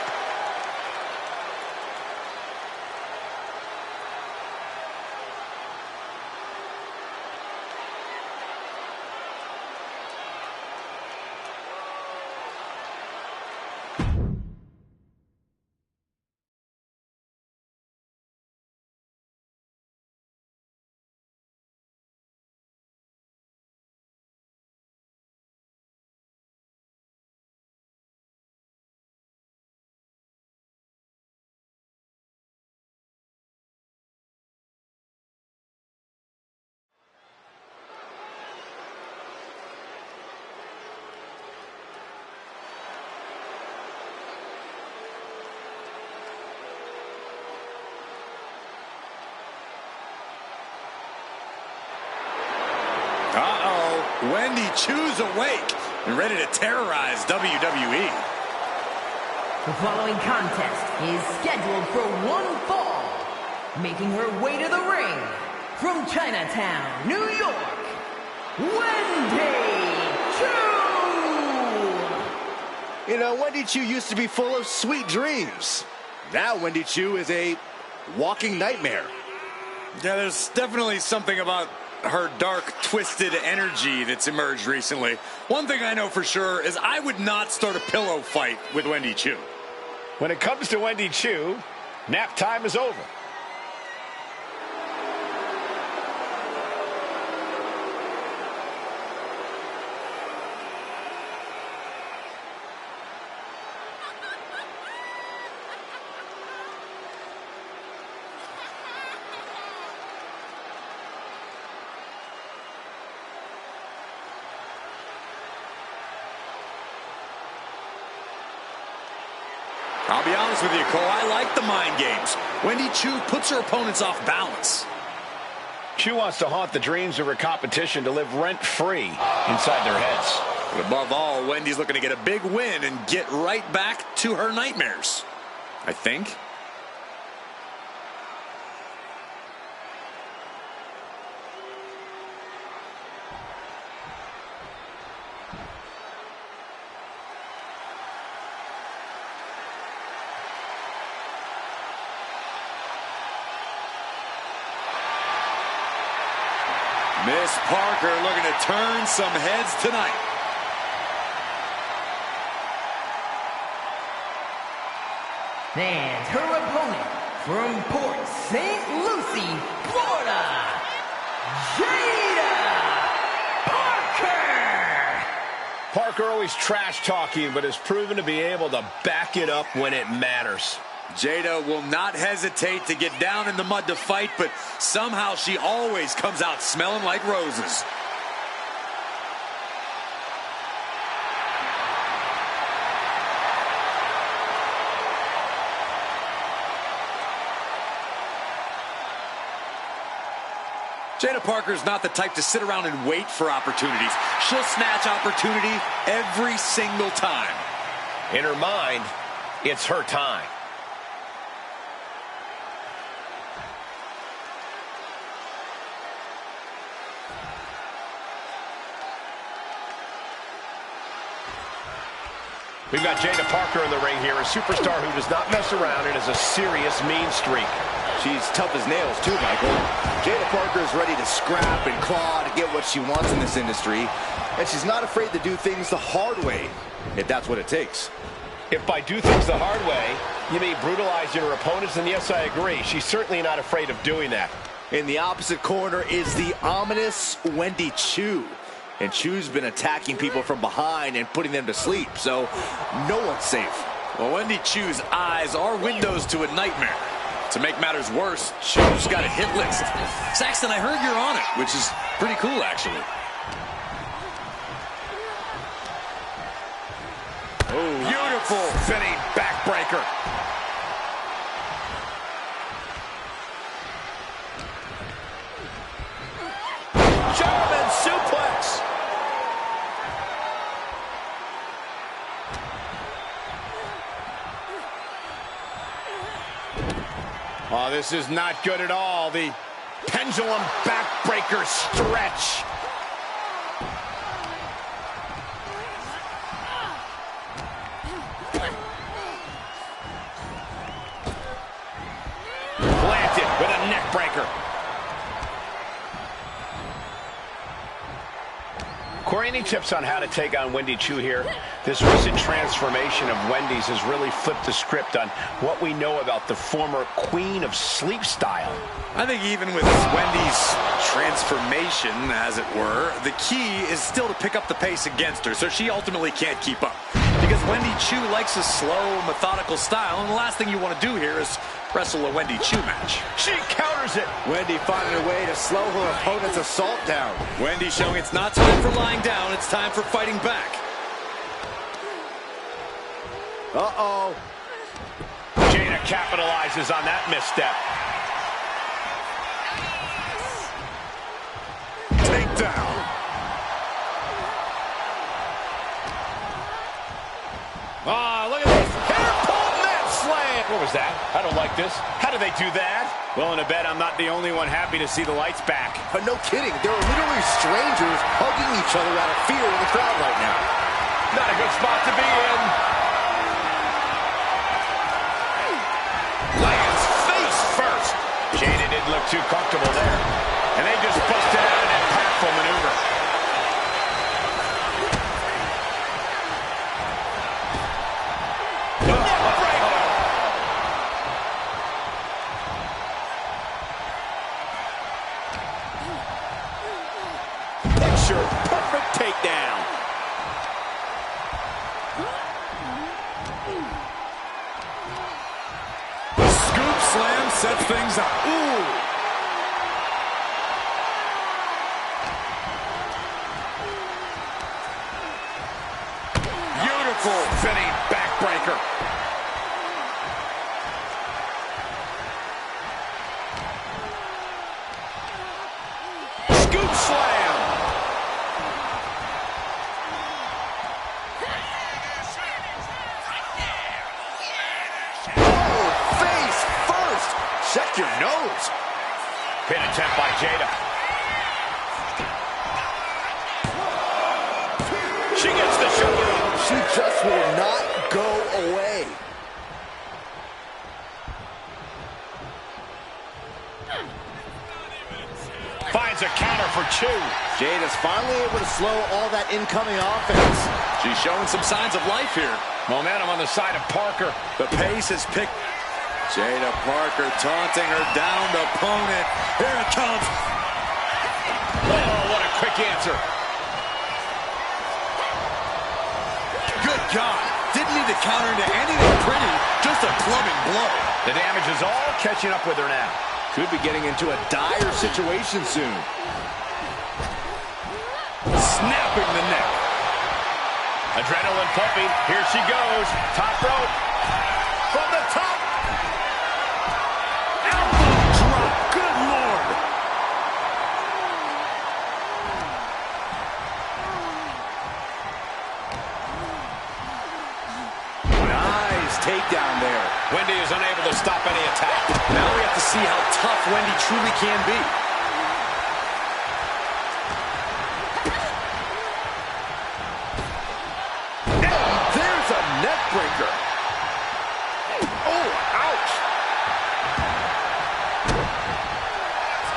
Uh-oh. Wendy Chu's awake and ready to terrorize WWE. The following contest is scheduled for one fall. Making her way to the ring from Chinatown, New York, Wendy Chu! You know, Wendy Chu used to be full of sweet dreams. Now Wendy Chu is a walking nightmare. Yeah, there's definitely something about her dark, twisted energy that's emerged recently. One thing I know for sure is I would not start a pillow fight with Wendy Chu. When it comes to Wendy Chu, nap time is over. I'll be honest with you, Cole, I like the mind games. Wendy Chu puts her opponents off balance. Chu wants to haunt the dreams of her competition to live rent-free inside their heads. But above all, Wendy's looking to get a big win and get right back to her nightmares, I think. Miss Parker looking to turn some heads tonight. And her opponent from Port St. Lucie, Florida, Jada Parker! Parker always trash-talking, but has proven to be able to back it up when it matters. Jada will not hesitate to get down in the mud to fight, but somehow she always comes out smelling like roses. Jada Parker's not the type to sit around and wait for opportunities. She'll snatch opportunity every single time. In her mind, it's her time. We've got Jada Parker in the ring here, a superstar who does not mess around and has a serious mean streak. She's tough as nails, too, Michael. Jada Parker is ready to scrap and claw to get what she wants in this industry. And she's not afraid to do things the hard way, if that's what it takes. If by do things the hard way, you mean brutalizing her opponents, then yes, I agree. She's certainly not afraid of doing that. In the opposite corner is the ominous Wendy Chu. And Chu's been attacking people from behind and putting them to sleep, so no one's safe. Well, Wendy Chu's eyes are windows to a nightmare. To make matters worse, Chu's got a hit list. Saxton, I heard you're on it, which is pretty cool, actually. Oh, beautiful spinning backbreaker. German suplex. Oh, this is not good at all. The pendulum backbreaker stretch. Planted with a neck breaker. Corey, any tips on how to take on Wendy Chu here? This recent transformation of Wendy's has really flipped the script on what we know about the former queen of sleep style. I think even with Wendy's transformation, as it were, the key is still to pick up the pace against her, so she ultimately can't keep up. Because Wendy Chu likes a slow, methodical style, and the last thing you want to do here is wrestle a Wendy Chu match. She counters it. Wendy finding a way to slow her opponent's assault down. Wendy showing it's not time for lying down, it's time for fighting back. Uh-oh. Jada capitalizes on that misstep. Takedown. was that? I don't like this. How did they do that? Willing to bet I'm not the only one happy to see the lights back. But no kidding, there are literally strangers hugging each other out of fear in the crowd right now. Not a good spot to be in. Lands face first. Jada didn't look too comfortable there. And they just busted out an impactful maneuver. Perfect takedown. The scoop slam sets things up. Ooh. Beautiful spinning backbreaker. Scoop slam. Check your nose. Pin attempt by Jada. She gets the shoulder up. She just will not go away. Finds a counter for Chu. Jada's finally able to slow all that incoming offense. She's showing some signs of life here. Momentum on the side of Parker. The pace is picked. Jada Parker taunting her downed opponent. Here it comes. Oh, what a quick answer. Good God. Didn't need to counter into anything pretty. Just a clubbing blow. The damage is all catching up with her now. Could be getting into a dire situation soon. Snapping the neck. Adrenaline pumping. Here she goes. Top rope. From the top. Good Lord. Nice takedown there. Wendy is unable to stop any attack. Now we have to see how tough Wendy truly can be. And there's a neck breaker. Oh, ouch.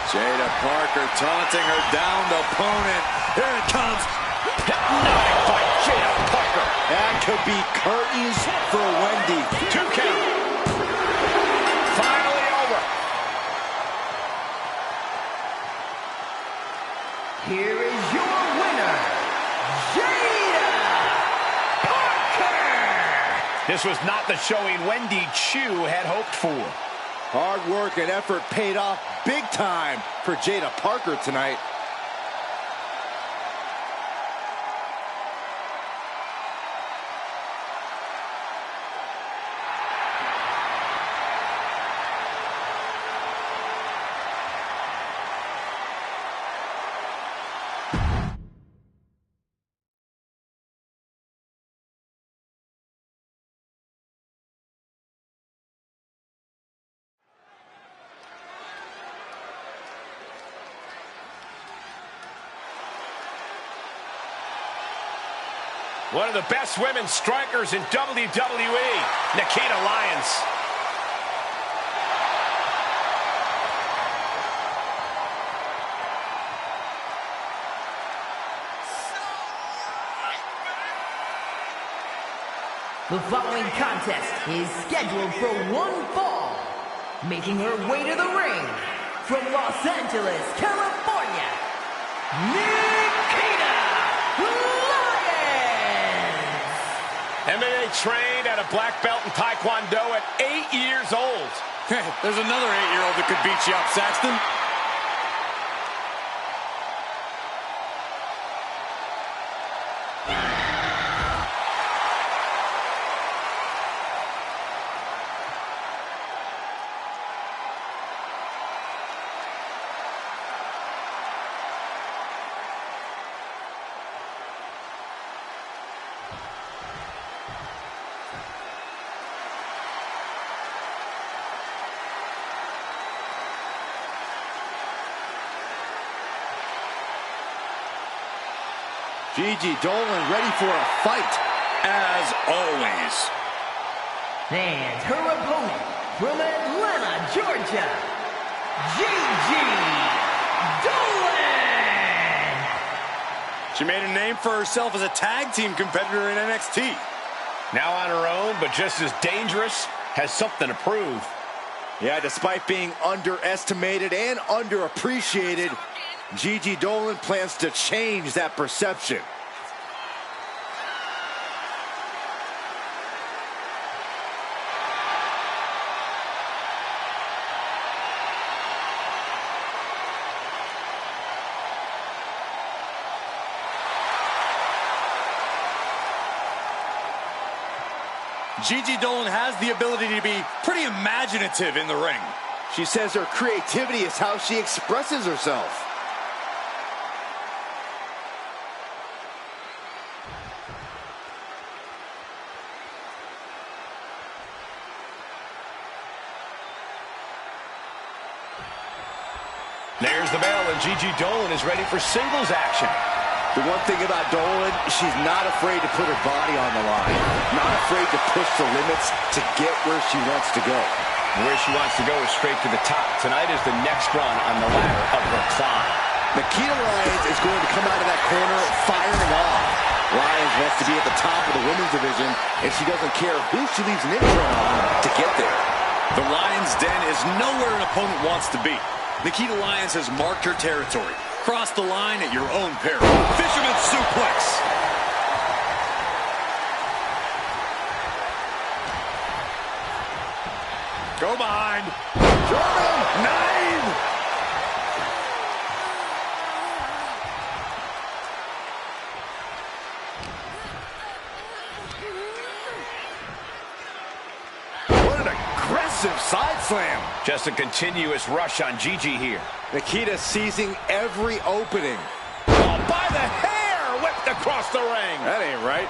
Jada Parker taunting her downed opponent. Here it comes. Hypnotic by Jada Parker. That could be curtains for Wendy. 2 count. Finally over. Here is your winner, Jada Parker! This was not the showing Wendy Chu had hoped for. Hard work and effort paid off big time for Jada Parker tonight. One of the best women strikers in WWE, Nikita Lyons. The following contest is scheduled for one fall. Making her way to the ring from Los Angeles, California, Nikita Lyons! MMA trained at a black belt in Taekwondo at 8 years old. There's another 8-year-old that could beat you up, Saxton. Gigi Dolan ready for a fight. As always. And her opponent from Atlanta, Georgia, Gigi Dolan. She made a name for herself as a tag team competitor in NXT. Now on her own, but just as dangerous, has something to prove. Yeah, despite being underestimated and underappreciated, Gigi Dolan plans to change that perception. Gigi Dolan has the ability to be pretty imaginative in the ring. She says her creativity is how she expresses herself. There's the bell, and Gigi Dolan is ready for singles action. The one thing about Dolan, she's not afraid to put her body on the line. Not afraid to push the limits to get where she wants to go. Where she wants to go is straight to the top. Tonight is the next run on the ladder of her climb. Nikita Lyons is going to come out of that corner firing off. Lyons wants to be at the top of the women's division, and she doesn't care who she leaves an imprint on to get there. The Lions' Den is nowhere an opponent wants to be. Nikita Lyons has marked her territory. Cross the line at your own peril. Fisherman suplex. Go behind. German 9. What an aggressive side slam. Just a continuous rush on Gigi here. Nikita seizing every opening. Oh, by the hair, whipped across the ring. That ain't right.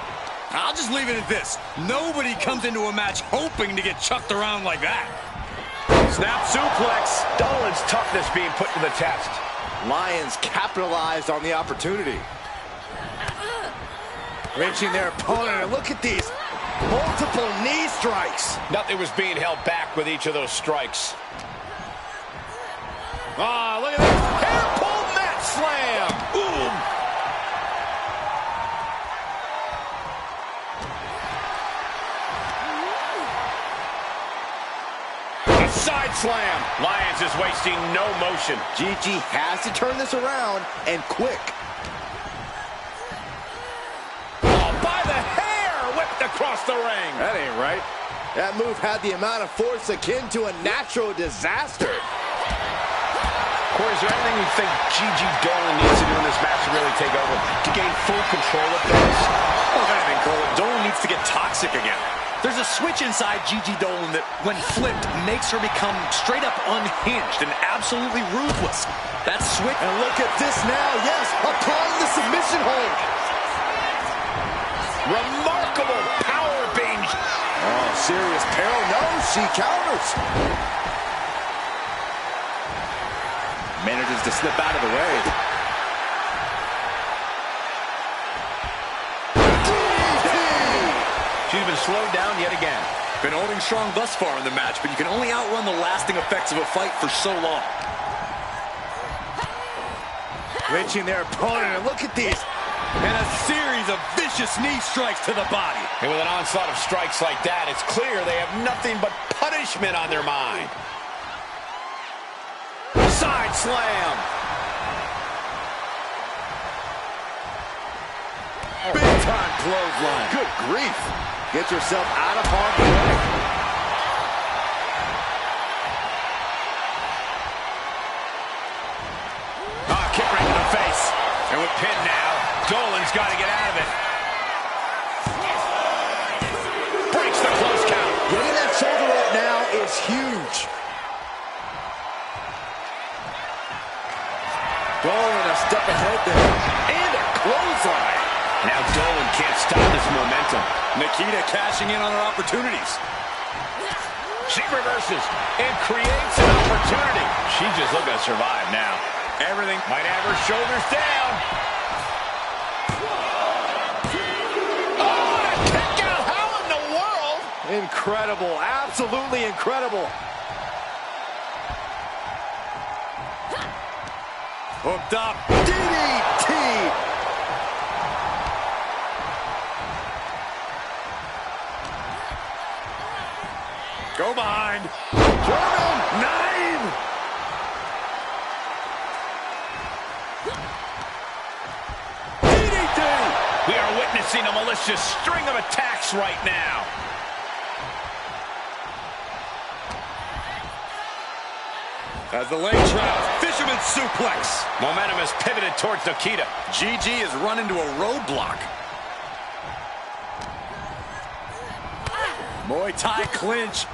I'll just leave it at this. Nobody comes into a match hoping to get chucked around like that. Snap suplex. Dolan's toughness being put to the test. Lyons capitalized on the opportunity. Reaching their opponent, and look at these multiple knee strikes. Nothing was being held back with each of those strikes. Ah, look at this. Hair pull mat slam. Boom. A side slam. Lyons is wasting no motion. Gigi has to turn this around, and quick. Oh, by the hair, whipped across the ring. That ain't right. That move had the amount of force akin to a natural disaster. Corey, is there anything you think Gigi Dolan needs to do in this match to really take over, to gain full control of things? Well, if anything, Cole, Dolan needs to get toxic again. There's a switch inside Gigi Dolan that, when flipped, makes her become straight up unhinged and absolutely ruthless. That switch... And look at this now, yes, applying the submission hold. Remarkable power binge. Oh, serious peril. No, she counters. Manages to slip out of the way. She's been slowed down yet again. Been holding strong thus far in the match, but you can only outrun the lasting effects of a fight for so long. Reaching their opponent, and look at these. And a series of vicious knee strikes to the body. And with an onslaught of strikes like that, it's clear they have nothing but punishment on their mind. Side slam. Big time clothesline. Good grief. Gets herself out of harm's way. Kick right to the face. And with pin now, Dolan's got to get out of it. Breaks the close count. Getting that shoulder up now is huge. Dolan a step ahead there. And a clothesline. Now Dolan can't stop this momentum. Nikita cashing in on her opportunities. She reverses and creates an opportunity. She's just looking to survive now. Everything might have her shoulders down. Incredible, absolutely incredible. Hooked up. DDT. Go behind. German 9. DDT. We are witnessing a malicious string of attacks right now. As the leg trap, fisherman suplex. Momentum is pivoted towards Nikita. GG has run into a roadblock. Muay Thai clinch.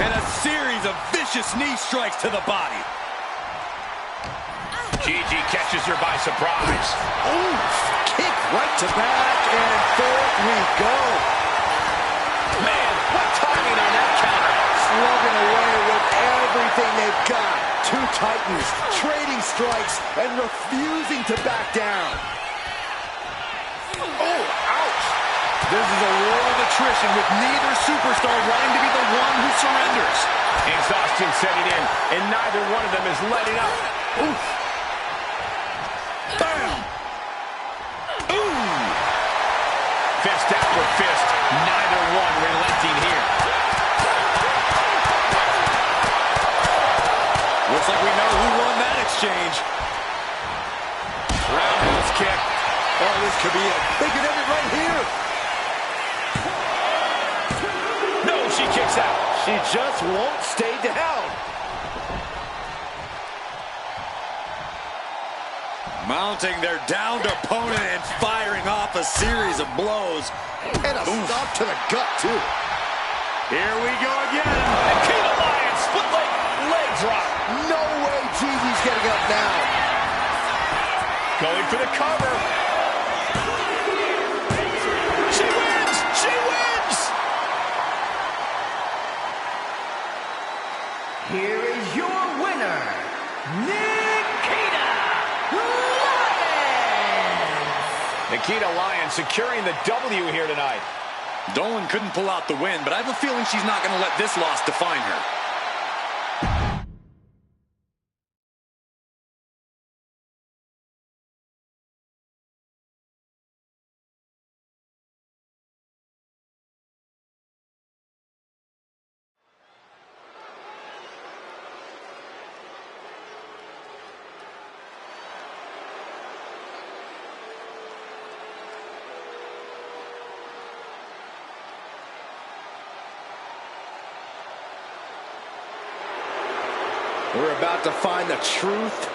And a series of vicious knee strikes to the body. GG catches her by surprise. Ooh, kick right to back, and forth we go. Man, what timing on that counter. Slugging away with everything they've got. Two titans trading strikes and refusing to back down. Oh, ouch. This is a war of attrition with neither superstar wanting to be the one who surrenders. Exhaustion setting in, and neither one of them is letting up. Oof. Bam! Ooh! Fist after fist, neither one relenting here. Looks like we know who won that exchange. Roundhouse kick. Oh, this could be it. They could end it right here. No, she kicks out. She just won't stay down. Mounting their downed opponent and firing off a series of blows. And a stop to the gut, too. Here we go again. Nikita Lyons, split leg drop. No way Gigi's getting up now. Going for the cover. She wins! She wins! Here is your winner, Nikita Lyons! Nikita Lyons securing the W here tonight. Dolan couldn't pull out the win, but I have a feeling she's not going to let this loss define her. We're about to find the truth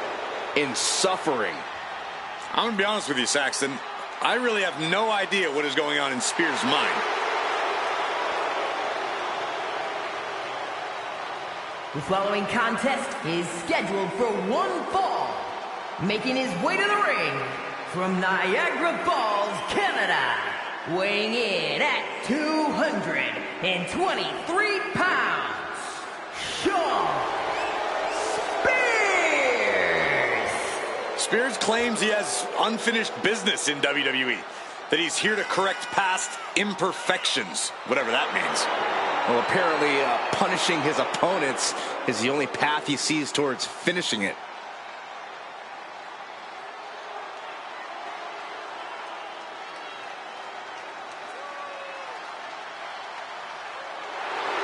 in suffering. I'm going to be honest with you, Saxton. I really have no idea what is going on in Spears' mind. The following contest is scheduled for one fall. Making his way to the ring from Niagara Falls, Canada. Weighing in at 223 pounds, Sean Spears claims he has unfinished business in WWE, that he's here to correct past imperfections, whatever that means. Well, apparently punishing his opponents is the only path he sees towards finishing it.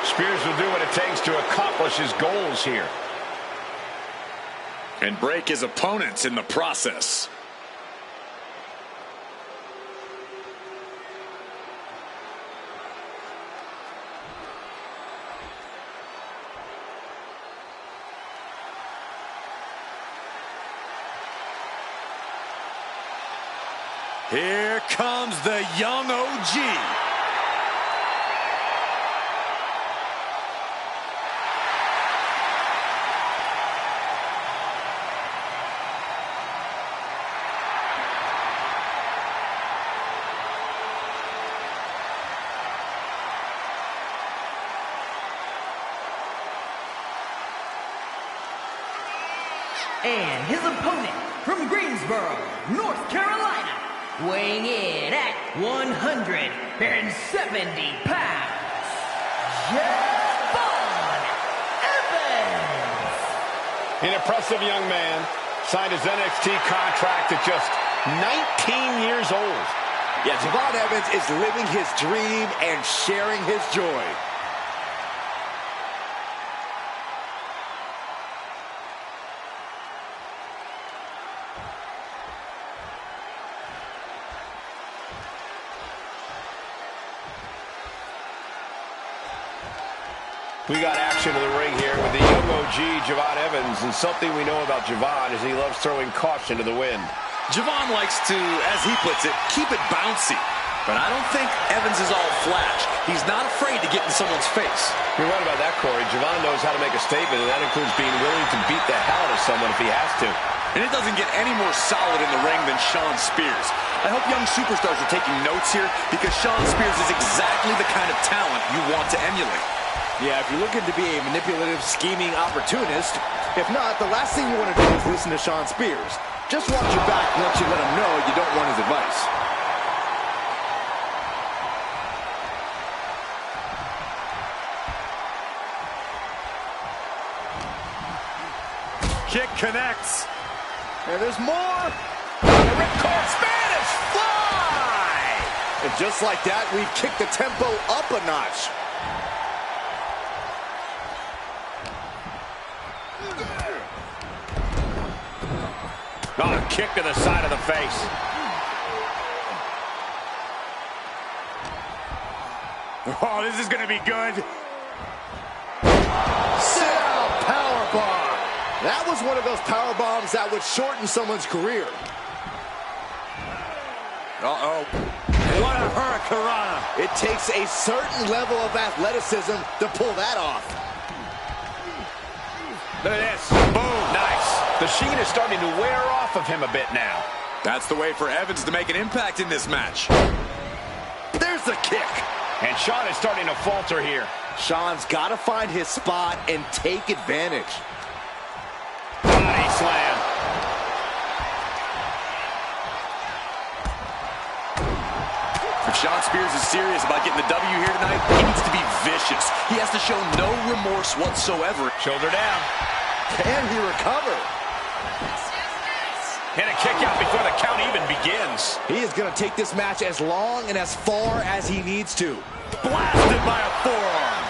Spears will do what it takes to accomplish his goals here. And break his opponents in the process. Here comes the young OG. and his opponent from Greensboro, North Carolina, weighing in at 170 pounds, Javon Evans. An impressive young man, signed his NXT contract at just 19 years old. Yeah, Javon Evans is living his dream and sharing his joy. We got action in the ring here with the young OG, Javon Evans, and something we know about Javon is he loves throwing caution to the wind. Javon likes to, as he puts it, keep it bouncy. But I don't think Evans is all flash. He's not afraid to get in someone's face. You're right about that, Corey. Javon knows how to make a statement, and that includes being willing to beat the hell out of someone if he has to. And it doesn't get any more solid in the ring than Shawn Spears. I hope young superstars are taking notes here, because Shawn Spears is exactly the kind of talent you want to emulate. Yeah, if you're looking to be a manipulative, scheming opportunist, if not, the last thing you want to do is listen to Shawn Spears. Just watch your back once you let him know you don't want his advice. Kick connects. And there's more. Ripcord Spanish Fly! And just like that, we've kicked the tempo up a notch. Oh, a kick to the side of the face. Oh, this is going to be good. Sit-out powerbomb. That was one of those power bombs that would shorten someone's career. Uh-oh. What a hurricanrana. It takes a certain level of athleticism to pull that off. Look at this. Boom. Nice. The sheen is starting to wear off of him a bit now. That's the way for Evans to make an impact in this match. There's the kick. And Shawn is starting to falter here. Shawn's got to find his spot and take advantage. Body slam. If Shawn Spears is serious about getting the W here tonight, he needs to be vicious. He has to show no remorse whatsoever. Shoulder down. Can he recover? And a kick out before the count even begins. He is going to take this match as long and as far as he needs to. Blasted by a forearm.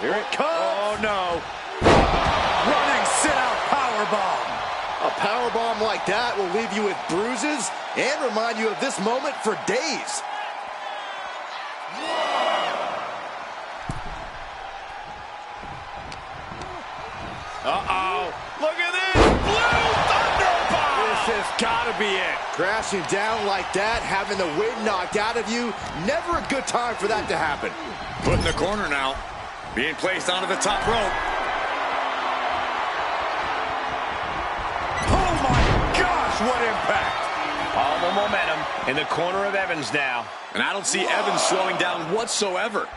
Here it comes. Oh, no. Running sit-out powerbomb. A powerbomb like that will leave you with bruises and remind you of this moment for days. Uh-oh. Look at this. Blue Thunderbomb. This has got to be it. Crashing down like that, having the wind knocked out of you, never a good time for that to happen. Put in the corner now. Being placed onto the top rope. Oh, my gosh, what impact. All the momentum in the corner of Evans now. And I don't see Evans slowing down whatsoever.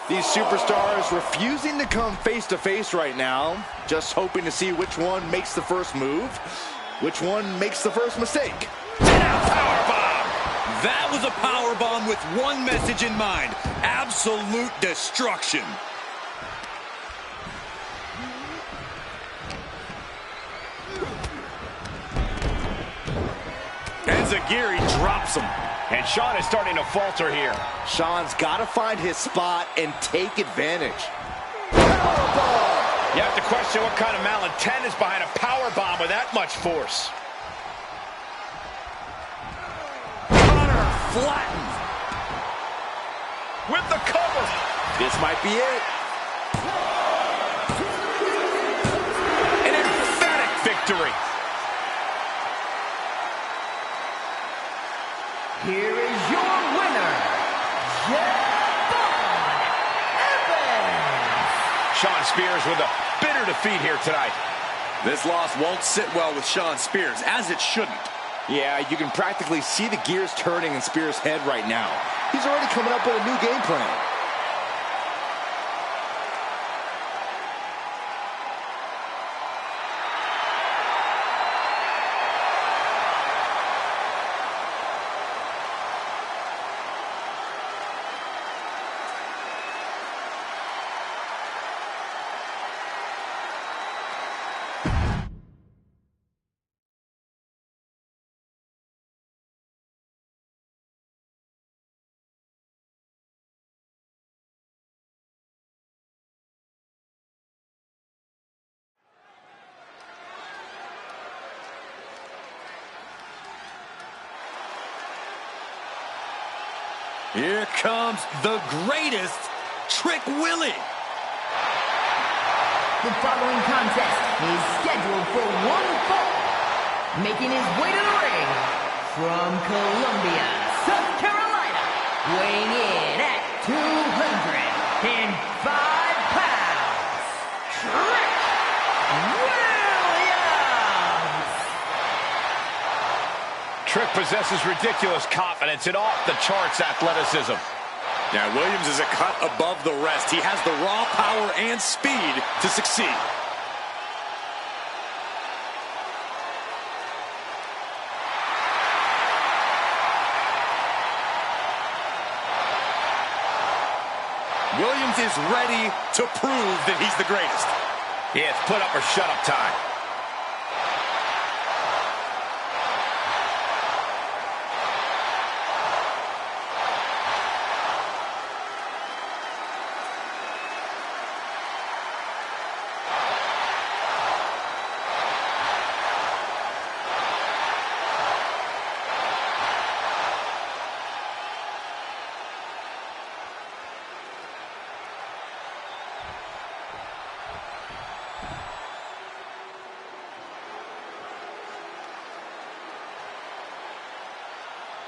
These superstars refusing to come face-to-face right now, just hoping to see which one makes the first move, which one makes the first mistake. Powerbomb! That was a powerbomb with one message in mind: absolute destruction. And Zagiri drops him. And Shawn is starting to falter here. Shawn's got to find his spot and take advantage. Powerbomb! You have to question what kind of malintent is behind a powerbomb with that much force. Connor flattened. With the cover. This might be it. An emphatic victory. Here is your winner, Javon Evans. Shawn Spears with a bitter defeat here tonight. This loss won't sit well with Shawn Spears, as it shouldn't. Yeah, you can practically see the gears turning in Spears' head right now. He's already coming up with a new game plan. Here comes the greatest, Trick Willie. The following contest is scheduled for one fall. Making his way to the ring from Columbia, South Carolina, weighing in at 205 pounds, Trick Williams! Trick possesses ridiculous confidence and off-the-charts athleticism. Now, Williams is a cut above the rest. He has the raw power and speed to succeed. Williams is ready to prove that he's the greatest. Yeah, it's put up or shut up time.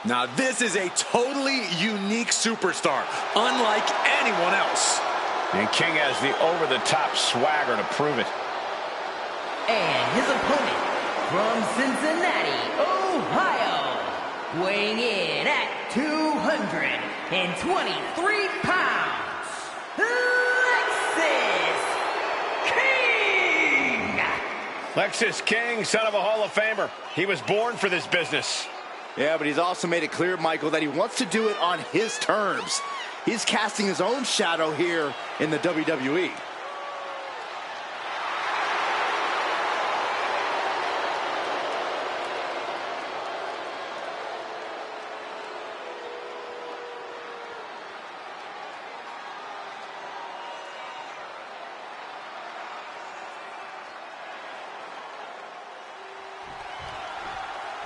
Now, this is a totally unique superstar, unlike anyone else. And King has the over-the-top swagger to prove it. And his opponent from Cincinnati, Ohio, weighing in at 223 pounds, Lexis Lexis King! King, son of a Hall of Famer. He was born for this business. Yeah, but he's also made it clear, Michael, that he wants to do it on his terms. He's casting his own shadow here in the WWE.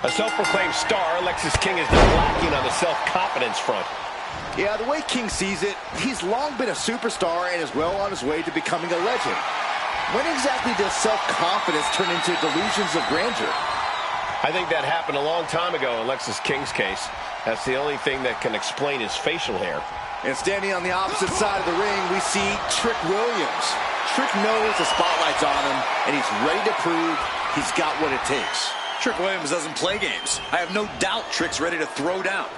A self-proclaimed star, Lexis King is not lacking on the self-confidence front. Yeah, the way King sees it, he's long been a superstar and is well on his way to becoming a legend. When exactly does self-confidence turn into delusions of grandeur? I think that happened a long time ago in Lexis King's case. That's the only thing that can explain his facial hair. And standing on the opposite side of the ring, we see Trick Williams. Trick knows the spotlight's on him, and he's ready to prove he's got what it takes. Trick Williams doesn't play games. I have no doubt Trick's ready to throw down.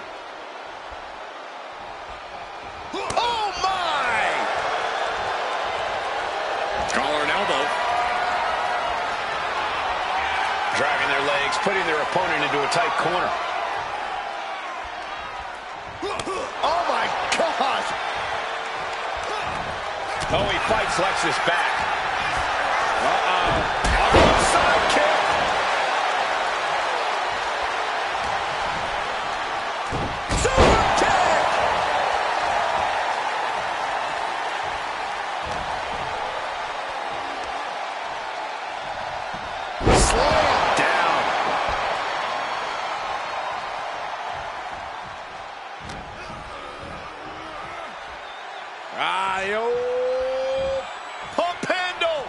Oh, my! Collar and elbow. Driving their legs, putting their opponent into a tight corner. Oh, my gosh! Oh, he fights Lexis back. Side kick. Pump handle.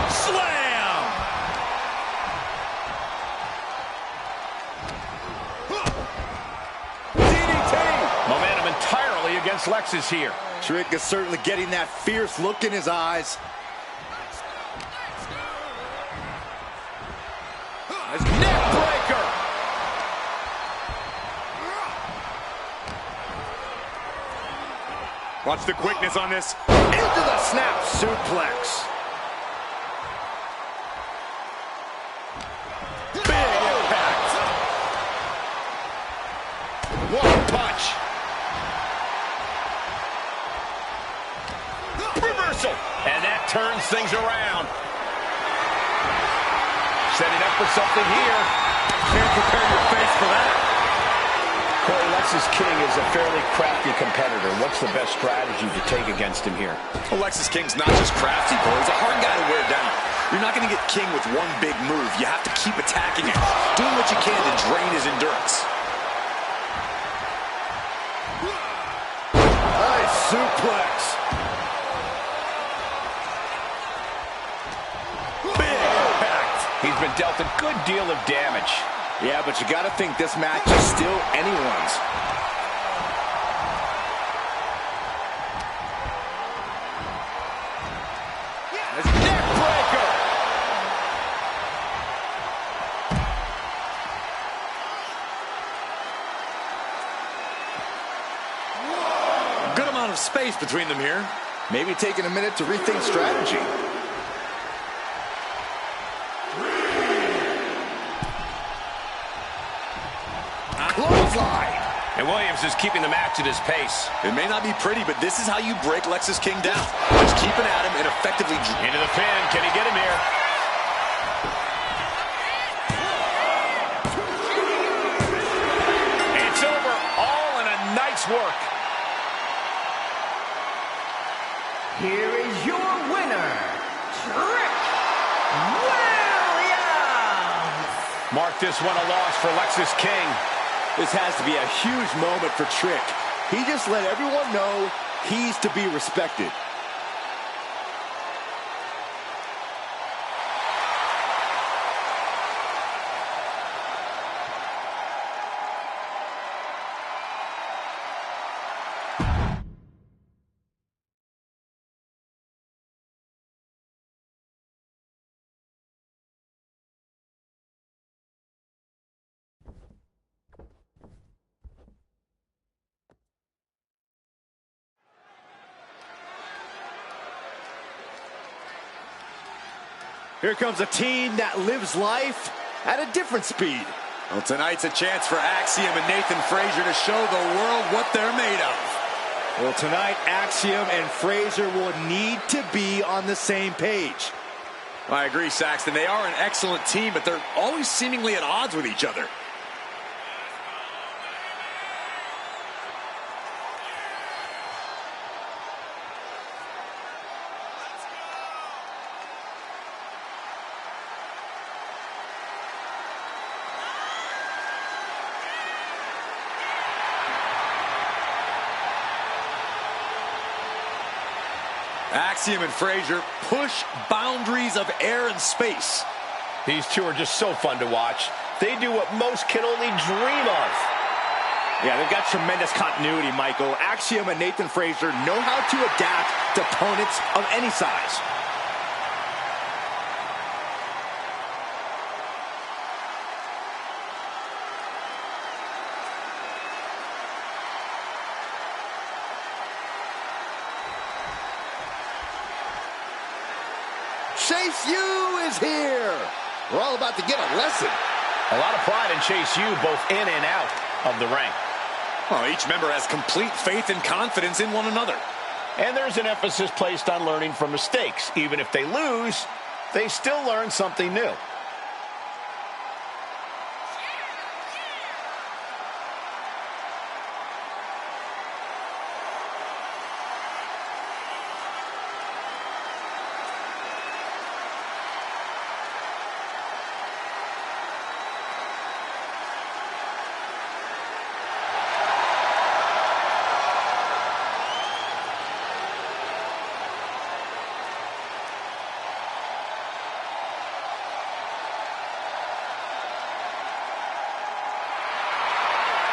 Slam. DDT. Momentum entirely against Lexis here. Trick is certainly getting that fierce look in his eyes. Neck breaker. Watch the quickness on this. Into the snap suplex. Big impact. One punch. Reversal. And that turns things around. Setting up for something here. Can't prepare your face for that. Corey, Lexis King is a fairly crafty competitor. What's the best strategy to take against him here? Well, Lexis King's not just crafty, Corey. He's a hard guy to wear down. You're not going to get King with one big move. You have to keep attacking him, doing what you can to drain his endurance. Nice suplex. Big impact. He's been dealt a good deal of damage. Yeah, but you got to think this match is still anyone's. Neck breaker. Good amount of space between them here. Maybe taking a minute to rethink strategy. Clothesline. And Williams is keeping the match at his pace. It may not be pretty, but this is how you break Lexis King down. Just keeping at him and effectively... Into the pin. Can he get him here? It's over. All in a night's work. Here is your winner, Trick Williams! Mark this one a loss for Lexis King. This has to be a huge moment for Trick. He just let everyone know he's to be respected. Here comes a team that lives life at a different speed. Well, tonight's a chance for Axiom and Nathan Frazier to show the world what they're made of. Well, tonight, Axiom and Frazier will need to be on the same page. I agree, Saxton. They are an excellent team, but they're always seemingly at odds with each other. Axiom and Frazier push boundaries of air and space. These two are just so fun to watch. They do what most can only dream of. Yeah, they've got tremendous continuity, Michael. Axiom and Nathan Frazier know how to adapt to opponents of any size. Chase U is here. We're all about to get a lesson. A lot of pride in Chase U, both in and out of the ring. Well, each member has complete faith and confidence in one another. And there's an emphasis placed on learning from mistakes. Even if they lose, they still learn something new.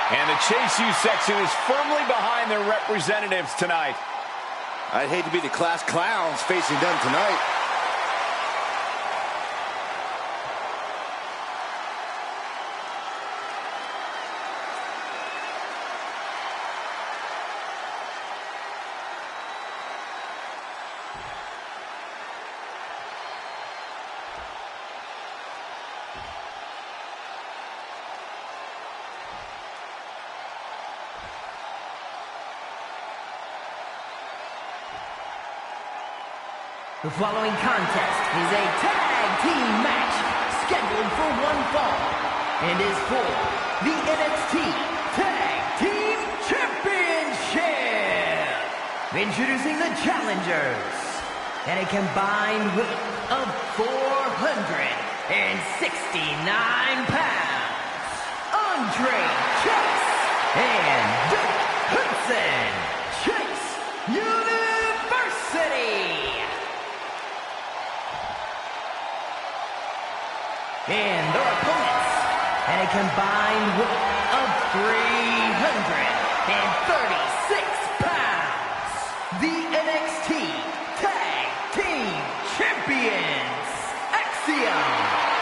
And the Chase U section is firmly behind their representatives tonight. I'd hate to be the class clowns facing them tonight. The following contest is a tag team match scheduled for one fall and is for the NXT Tag Team Championship. Introducing the challengers at a combined weight of 469 pounds. Andre Chase and Duke Hudson, Chase University. And their opponents at a combined weight of 336 pounds. The NXT Tag Team Champions, Axiom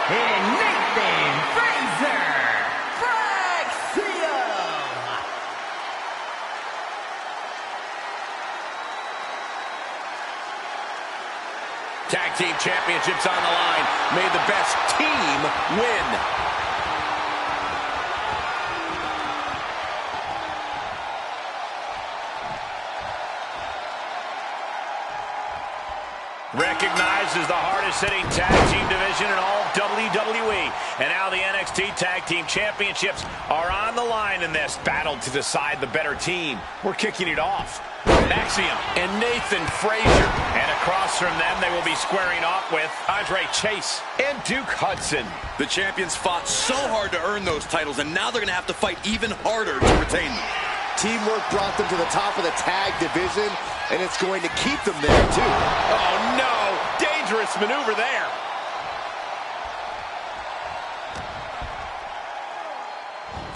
and Nathan Frazer. Tag Team Championships on the line. May the best team win. Recognized as the hardest-hitting tag team division in all WWE. And now the NXT Tag Team Championships are on the line in this battle to decide the better team. We're kicking it off. Axiom and Nathan Frazer. And across from them, they will be squaring off with Andre Chase and Duke Hudson. The champions fought so hard to earn those titles, and now they're going to have to fight even harder to retain them. Teamwork brought them to the top of the tag division, and it's going to keep them there, too. Oh, no! Dangerous maneuver there.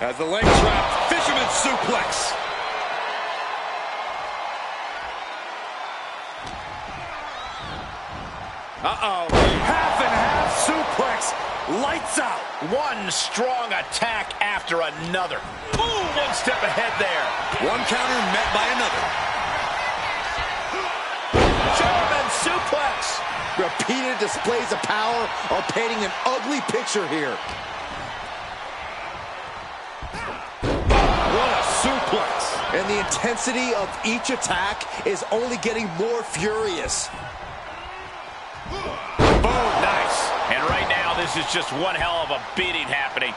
As the leg trap, fisherman suplex. Uh-oh. Half and half suplex. Lights out. One strong attack after another. Ooh, one step ahead there. One counter met by another. German suplex. Repeated displays of power are painting an ugly picture here. What a suplex. And the intensity of each attack is only getting more furious. Boom, nice. And right now, this is just one hell of a beating happening.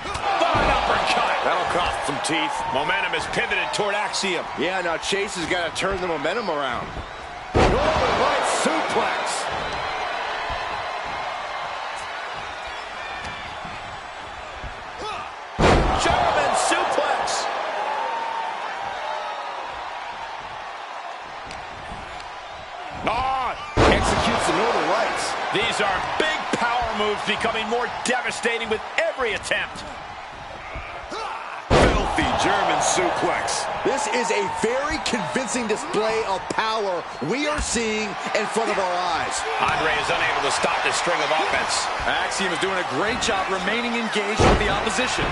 Fine uppercut. That'll cost some teeth. Momentum is pivoted toward Axiom. Yeah, now Chase has got to turn the momentum around. Northern Light suplex. German suplex. Executes the Northern Lights. These are big power moves becoming more devastating with every attempt. Filthy German suplex. This is a very convincing display of power we are seeing in front of our eyes. Andre is unable to stop this string of offense. Axiom is doing a great job remaining engaged with the opposition.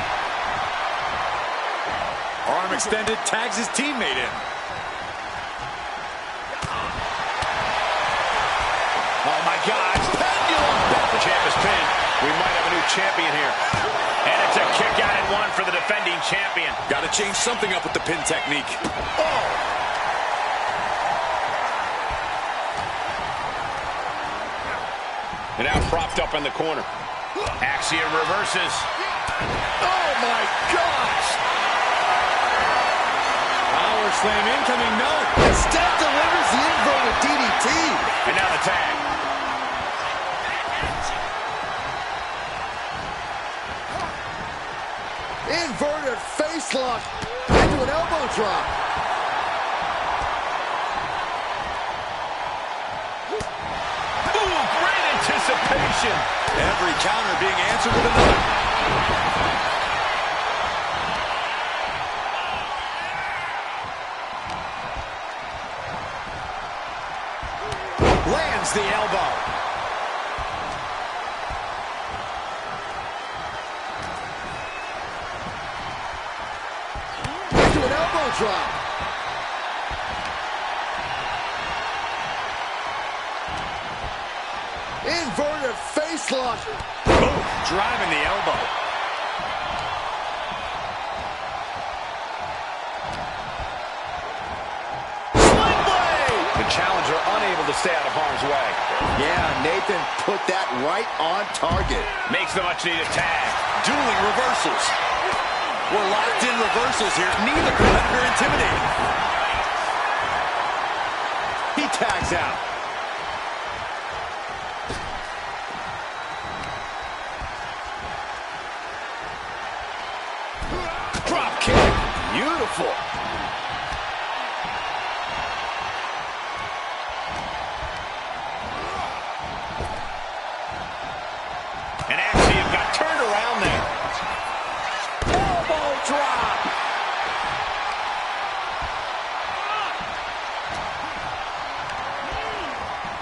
Arm extended, tags his teammate in. Oh my God, pendulum. The champ is pinned. We might have a new champion here. And it's a kick out and one for the defending champion. Got to change something up with the pin technique. Oh! And now propped up in the corner. Axiom reverses. Oh my gosh! Power slam incoming, no. And Steph delivers the inverted DDT. And now the tag. Inverted face lock into an elbow drop. Ooh, great anticipation. Every counter being answered with another. Lands the elbow. Into an elbow drop. Inverted face lock. Boom, driving the elbow. The challenge unable to stay out of harm's way. Yeah, Nathan put that right on target. Makes the much-needed tag. Dueling reversals. We're locked in reversals here. Neither competitor intimidating. He tags out. Drop kick. Beautiful. And Axiom got turned around there. Elbow drop.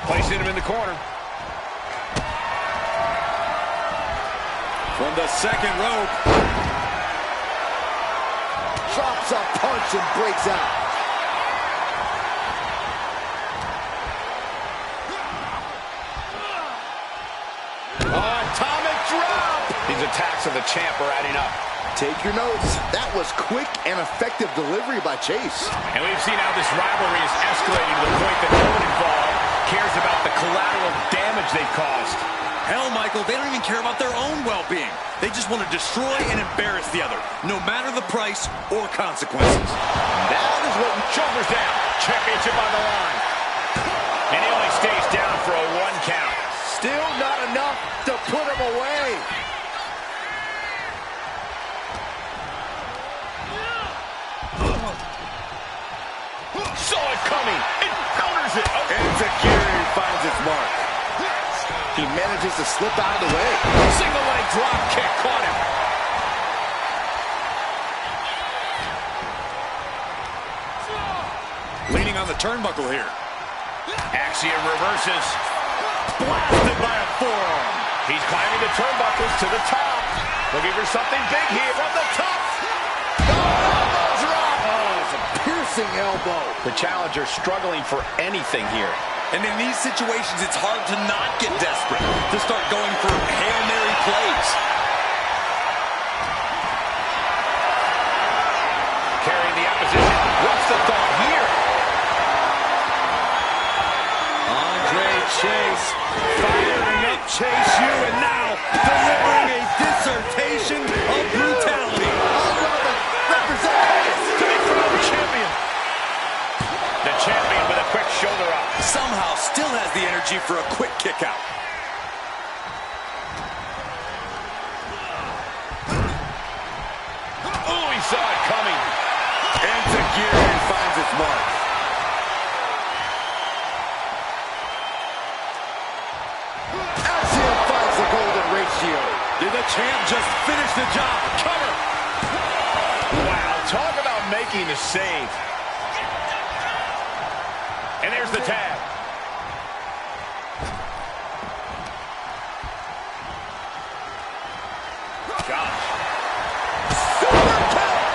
Placing him in the corner. From the second rope. Drops a punch and breaks out. Atomic drop. These attacks of the champ are adding up. Take your notes. That was quick and effective delivery by Chase. And we've seen how this rivalry is escalating to the point that no one involved cares about the collateral damage they've caused. Hell, Michael, they don't even care about their own well-being. They just want to destroy and embarrass the other, no matter the price or consequences. That is what shoulders down. Championship on the line. And he only stays down for a 1 count. Still not enough to put him away. Saw it coming. It counters it. Oh. And Zagiri finds its mark. He manages to slip out of the way. Single leg drop kick caught him. Leaning on the turnbuckle here. Axiom reverses. Blasted by a forearm. He's climbing the turnbuckles to the top. Looking for something big here from the top. Piercing elbow. The challenger struggling for anything here. And in these situations, it's hard to not get desperate, to start going for Hail Mary plays. Carrying the opposition. What's the thought here? Andre Chase firing up Chase U, and now delivering a dissertation of brutality. The champion with a quick shoulder up. Somehow still has the energy for a quick kick out. Oh, he saw it coming. And Zagiri finds its mark. Axiom finds the golden ratio. Did the champ just finish the job? Cover. Wow, talk about making the save. And there's the tag. Gosh. Super count.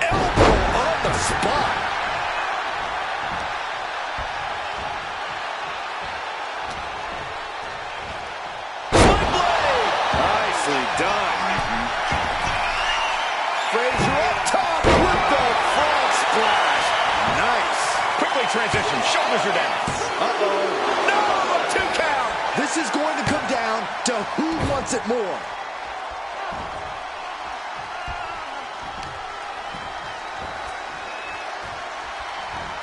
Elbow on the spot. Nicely done. Frazier up top with the frog splash. Nice. Quickly transition. Shoulders are down. Uh-oh. No! 2 count. This is going to come down to who wants it more.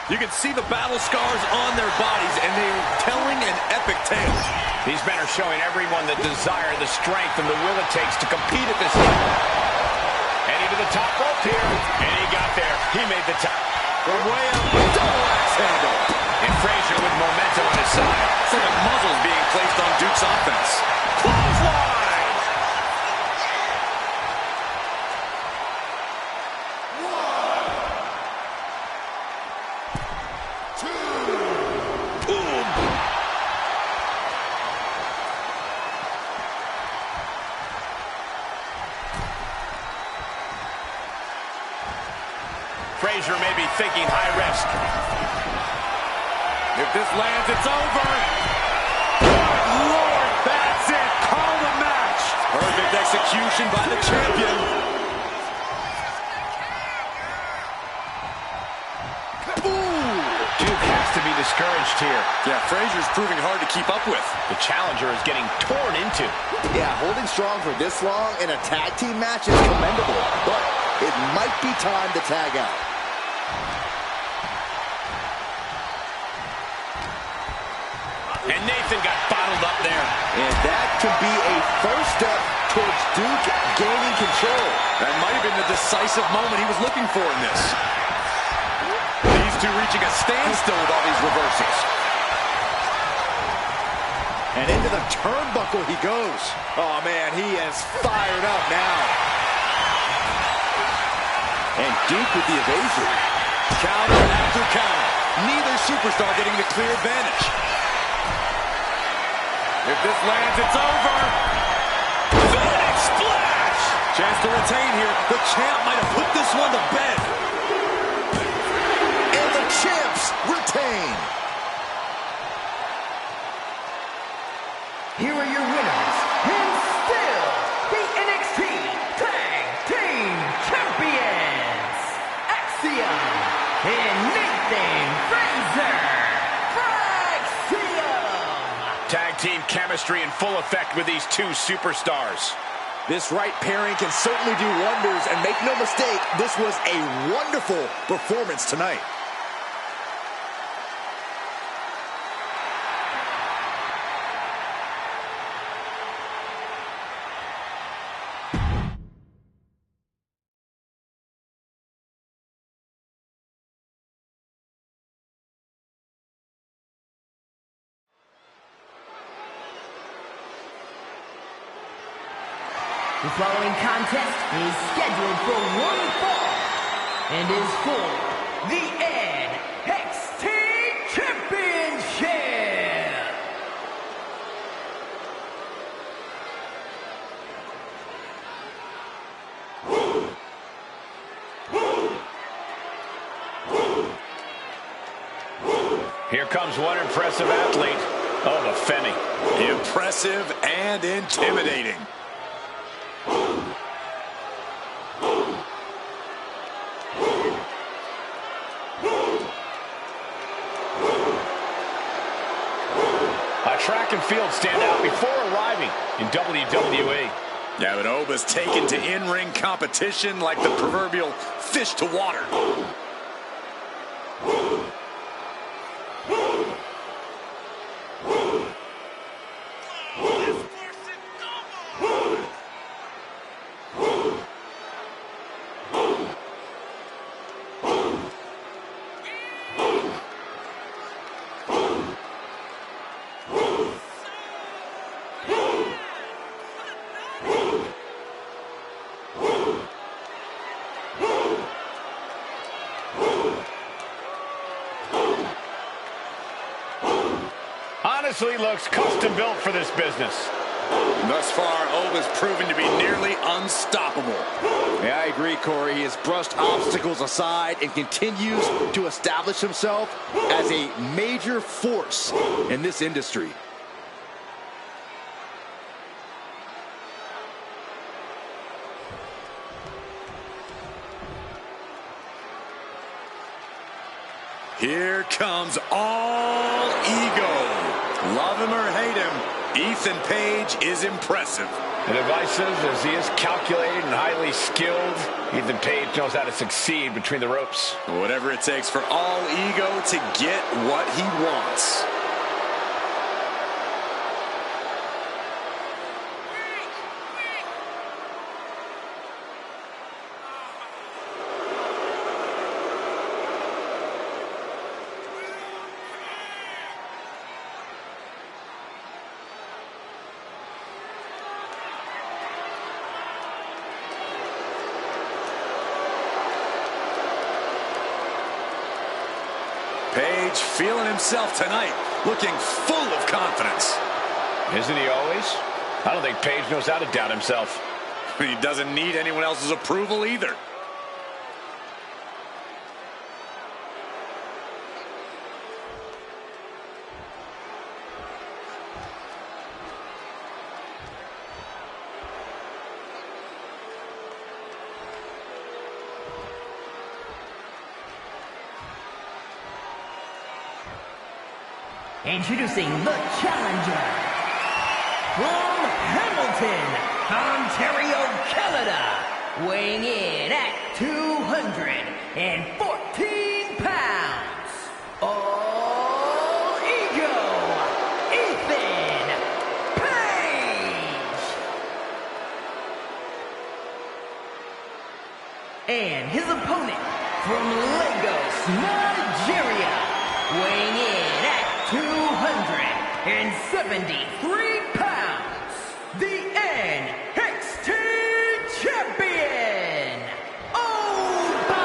You can see the battle scars on their bodies, and they are telling an epic tale. These men are showing everyone the desire, the strength, and the will it takes to compete at this level. Heading to the top rope here, and he got there. He made the top. From way up, double axe handle. And Frazier with momentum on his side. It's like a muzzle being placed on Duke's offense. Clothesline! Frazier may be thinking high risk. If this lands, it's over. Good Lord, that's it. Call the match. Perfect execution by the champion. fast here. Yeah, Frazier's proving hard to keep up with. The challenger is getting torn into. Yeah, holding strong for this long in a tag team match is commendable, but it might be time to tag out. And Nathan got bottled up there. And that can be a first step towards Duke gaining control. That might have been the decisive moment he was looking for in this. These two reaching a standstill with all these reversals. And into the turnbuckle he goes. Oh, man, he is fired up now. And Duke with the evasion. Counter after counter. Neither superstar getting the clear advantage. If this lands, it's over. Big splash! Chance to retain here. The champ might have put this one to bed. And the champs retain. Here are your winners, and still the NXT Tag Team Champions, Axiom and Nathan Frazer. Tag team chemistry in full effect with these two superstars. This right pairing can certainly do wonders, and make no mistake, this was a wonderful performance tonight. The following contest is scheduled for one fall and is for the NXT Championship. Here comes one impressive athlete. Oh, the Femi. Impressive and intimidating. Track and field standout before arriving in WWE. Yeah, but Oba's taken to in-ring competition like the proverbial fish to water. Honestly looks custom built for this business. Thus far, Oba's proven to be nearly unstoppable. Yeah, I agree, Corey. He has brushed obstacles aside and continues to establish himself as a major force in this industry. Here comes all ego. Love him or hate him, Ethan Page is impressive. And divisive as he is calculated and highly skilled, Ethan Page knows how to succeed between the ropes. Whatever it takes for all ego to get what he wants. Page feeling himself tonight, looking full of confidence. Isn't he always? I don't think Page knows how to doubt himself. He doesn't need anyone else's approval either. Introducing the challenger from Hamilton, Ontario, Canada, weighing in at 214 pounds, All Ego, Ethan Page. And his opponent from Lagos, Nigeria, weighing in at 273 pounds, the NXT Champion, Wwe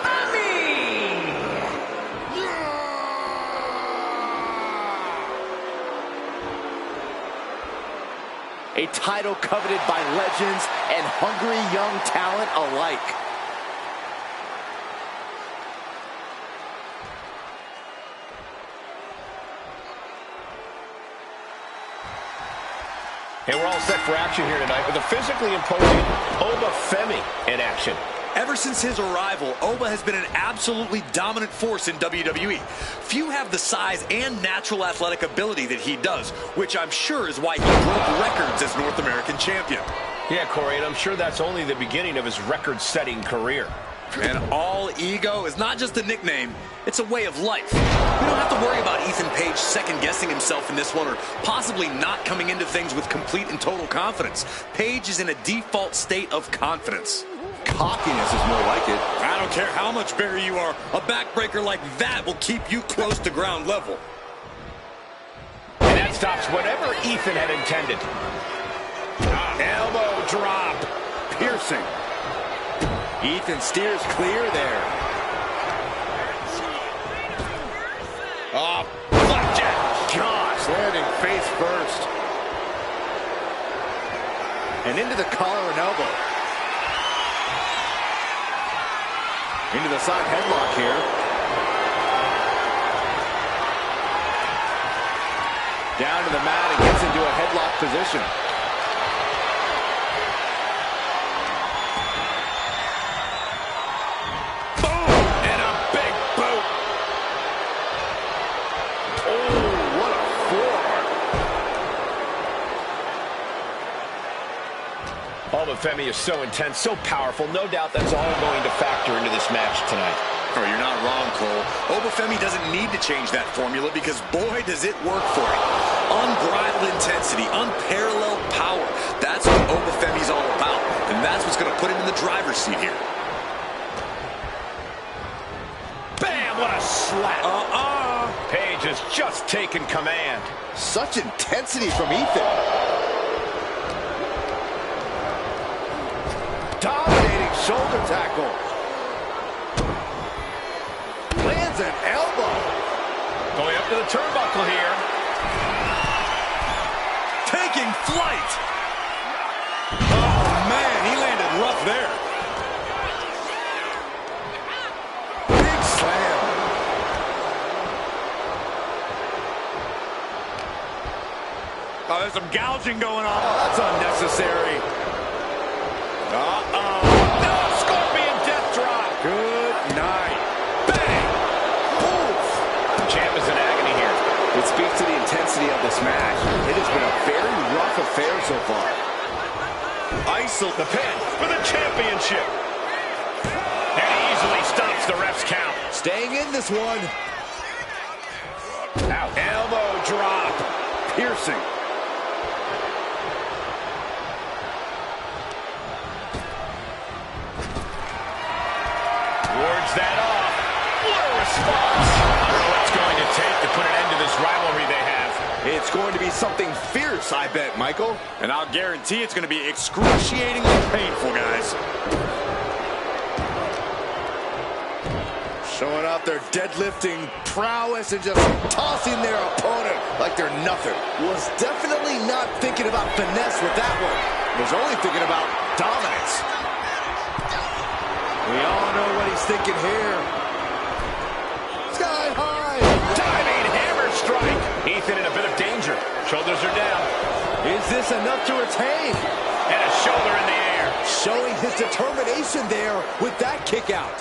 Nxt. A title coveted by legends and hungry young talent alike. And we're all set for action here tonight with a physically imposing Wwe Femi in action. Ever since his arrival, Wwe has been an absolutely dominant force in WWE. Few have the size and natural athletic ability that he does, which I'm sure is why he broke records as North American champion. Yeah, Corey, and I'm sure that's only the beginning of his record-setting career. And All Ego is not just a nickname, it's a way of life. We don't have to worry about Ethan Page second-guessing himself in this one or possibly not coming into things with complete and total confidence. Page is in a default state of confidence. Cockiness is more like it. I don't care how much bigger you are, a backbreaker like that will keep you close to ground level. And that stops whatever Ethan had intended. Elbow drop. Piercing. Ethan steers clear there. Oh, flapjack. Gosh. Landing face first. And into the collar and elbow. Into the side headlock here. Down to the mat and gets into a headlock position. Wwe Femi is so intense, so powerful. No doubt that's all going to factor into this match tonight. Oh, you're not wrong, Cole. Wwe Femi doesn't need to change that formula because, boy, does it work for him. Unbridled intensity, unparalleled power. That's what Wwe Femi's all about, and that's what's going to put him in the driver's seat here. Bam! What a slap. Page has just taken command. Such intensity from Ethan. Dominating shoulder tackle. Lands an elbow. Going up to the turnbuckle here. Taking flight. Oh, man, he landed rough there. Big slam. Oh, there's some gouging going on. Oh, that's unnecessary. Uh-oh. No, Scorpion death drop. Good night. Bang! Oof. The champ is in agony here. It speaks to the intensity of this match. It has been a very rough affair so far. Isol the pin for the championship. And he easily stops the ref's count. Staying in this one. Out. Elbow drop. Piercing. Wards that off. What a response. I don't know what it's going to take to put an end to this rivalry they have. It's going to be something fierce, I bet, Michael. And I'll guarantee it's going to be excruciatingly painful, guys. Showing off their deadlifting prowess and just tossing their opponent like they're nothing. Was definitely not thinking about finesse with that one. Was only thinking about dominance. We all know what he's thinking here. Sky high. Diving hammer strike. Ethan in a bit of danger. Shoulders are down. Is this enough to retain? And a shoulder in the air. Showing his determination there with that kick out.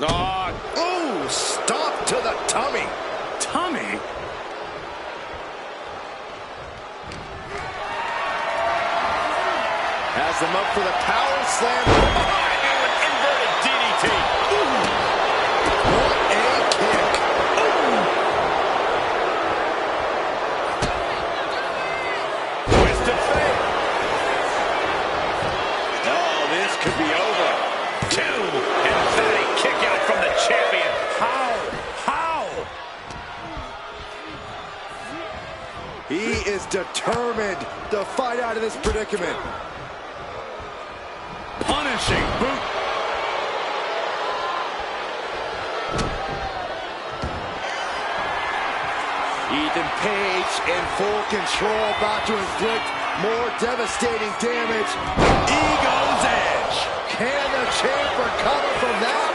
Oh, Ooh. Stop to the tummy. Tummy? Has him up for the power slam. An inverted DDT. What a kick. Twisted fate. Oh, this could be over. 2. Emphatic kick out from the champion. How? He is determined to fight out of this predicament. Punishing boot. Ethan Page in full control, about to inflict more devastating damage. Ego's edge. Can the champ recover from that?